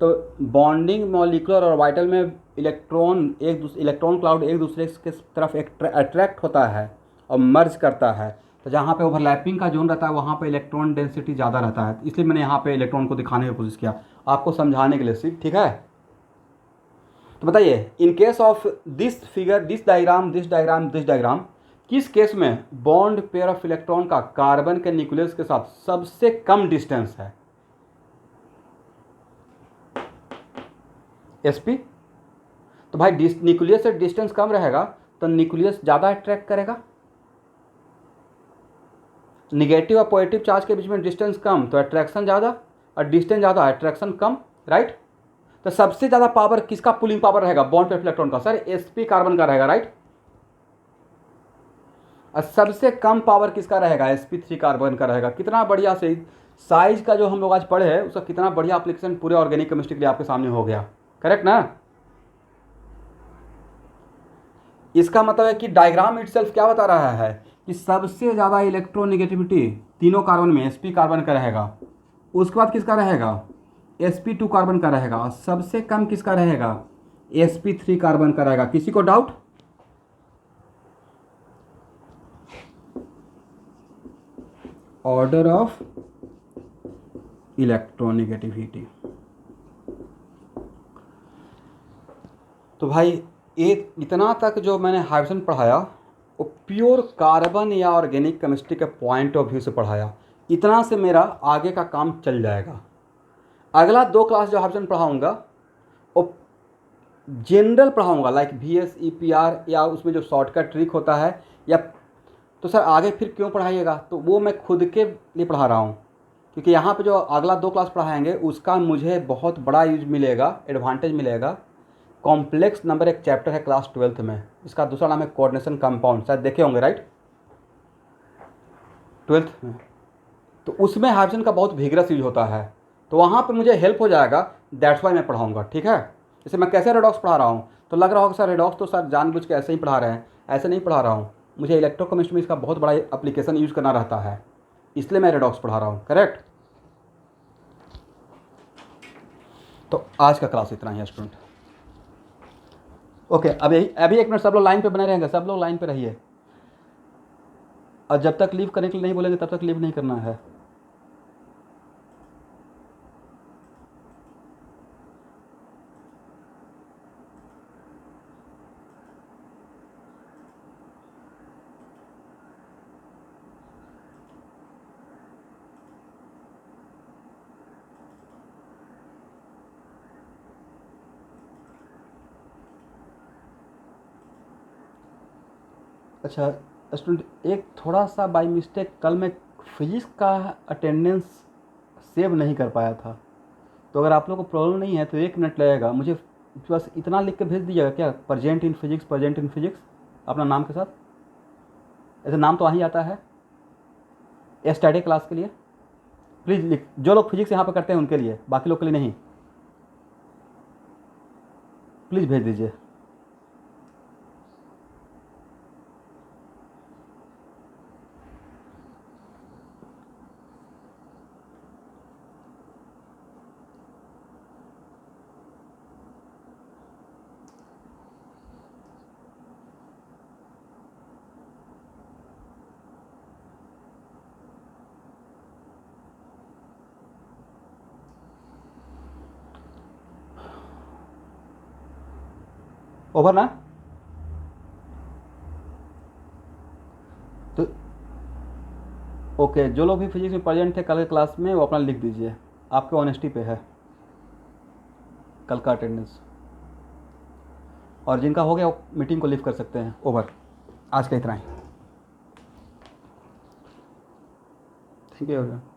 A: तो बॉन्डिंग मॉलिक्यूलर और ऑर्बिटल में इलेक्ट्रॉन क्लाउड एक दूसरे के तरफ अट्रैक्ट होता है और मर्ज करता है। तो जहाँ पे ओवरलैपिंग का जोन रहता है वहाँ पे इलेक्ट्रॉन डेंसिटी ज़्यादा रहता है, इसलिए मैंने यहाँ पे इलेक्ट्रॉन को दिखाने की कोशिश किया आपको समझाने के लिए सिर्फ, ठीक है। तो बताइए, इन case of this figure, this diagram, किस केस में बॉन्ड पेयर ऑफ इलेक्ट्रॉन का कार्बन के न्यूक्लियस के साथ सबसे कम डिस्टेंस है? sp। तो भाई न्यूक्लियस से डिस्टेंस कम रहेगा तो न्यूक्लियस ज़्यादा अट्रैक्ट करेगा। निगेटिव और पॉजिटिव चार्ज के बीच में डिस्टेंस कम तो अट्रैक्शन ज़्यादा, और डिस्टेंस ज़्यादा अट्रैक्शन कम, राइट। तो सबसे ज़्यादा पावर किसका पुलिंग पावर रहेगा बॉन्ड पेयर ऑफ इलेक्ट्रॉन का? सर sp कार्बन का रहेगा, राइट। और सबसे कम पावर किसका रहेगा? sp3 कार्बन का रहेगा। कितना बढ़िया से साइज का जो हम लोग आज पढ़े हैं उसका कितना बढ़िया एप्लीकेशन पूरे ऑर्गेनिक केमिस्ट्री के लिए आपके सामने हो गया, करेक्ट ना। इसका मतलब है कि डायग्राम इटसेल्फ क्या बता रहा है कि सबसे ज़्यादा इलेक्ट्रोनेगेटिविटी तीनों कार्बन में sp कार्बन का रहेगा, उसके बाद किसका रहेगा? sp2 कार्बन का रहेगा, और सबसे कम किसका रहेगा? sp3 कार्बन का रहेगा। किसी को डाउट? Order of electronegativity. तो भाई एक इतना तक जो मैंने हाइड्रोजन पढ़ाया वो प्योर कार्बन या ऑर्गेनिक केमिस्ट्री के पॉइंट ऑफ व्यू से पढ़ाया, इतना से मेरा आगे का काम चल जाएगा। अगला 2 क्लास जो हाइड्रोजन पढ़ाऊँगा वो जनरल पढ़ाऊँगा, लाइक VS EPR, या उसमें जो शॉर्टकट ट्रिक होता है, या तो सर आगे फिर क्यों पढ़ाइएगा? तो वो मैं खुद के लिए पढ़ा रहा हूँ, क्योंकि यहाँ पे जो अगला 2 क्लास पढ़ाएंगे उसका मुझे बहुत बड़ा यूज मिलेगा, एडवांटेज मिलेगा। कॉम्प्लेक्स नंबर एक चैप्टर है क्लास 12th में, इसका दूसरा नाम है कोऑर्डिनेशन कंपाउंड, शायद देखे होंगे, राइट, 12th में। तो उसमें हाइड्रोजन का बहुत विगरस यूज होता है, तो वहाँ पर मुझे हेल्प हो जाएगा, दैट्स वाई मैं पढ़ाऊँगा, ठीक है। जैसे मैं कैसे रेडॉक्स पढ़ा रहा हूँ तो लग रहा होगा सर रेडॉक्स तो सर जानबूझ के ऐसे ही पढ़ा रहे हैं, ऐसे नहीं पढ़ा रहा हूँ। मुझे इलेक्ट्रोकेमिस्ट्री में इसका बहुत बड़ा एप्लीकेशन यूज़ करना रहता है, इसलिए मैं रेडॉक्स पढ़ा रहा हूँ, करेक्ट। तो आज का क्लास इतना ही है स्टूडेंट। ओके, अभी 1 मिनट सब लोग लाइन पे बने रहेंगे, सब लोग लाइन पे रहिए, और जब तक लीव करने के लिए नहीं बोलेंगे तब तक लीव नहीं करना है। अच्छा स्टूडेंट, एक थोड़ा सा बाय मिस्टेक कल मैं फिजिक्स का अटेंडेंस सेव नहीं कर पाया था, तो अगर आप लोग को प्रॉब्लम नहीं है तो 1 मिनट लगेगा, मुझे बस इतना लिख के भेज दीजिएगा क्या, प्रेजेंट इन फिजिक्स अपना नाम के साथ। ऐसे नाम तो आ ही आता है स्टडी क्लास के लिए, प्लीज़ लिख, जो लोग फिजिक्स यहाँ पर करते हैं उनके लिए, बाकी लोग के लिए नहीं, प्लीज़ भेज दीजिए। ओवर ना। तो ओके, जो लोग भी फिजिक्स में प्रेजेंट थे कल के क्लास में वो अपना लिख दीजिए, आपके ऑनेस्टी पे है कल का अटेंडेंस। और जिनका हो गया वो मीटिंग को लीव कर सकते हैं। ओवर। आज का इतना ही। Thank you.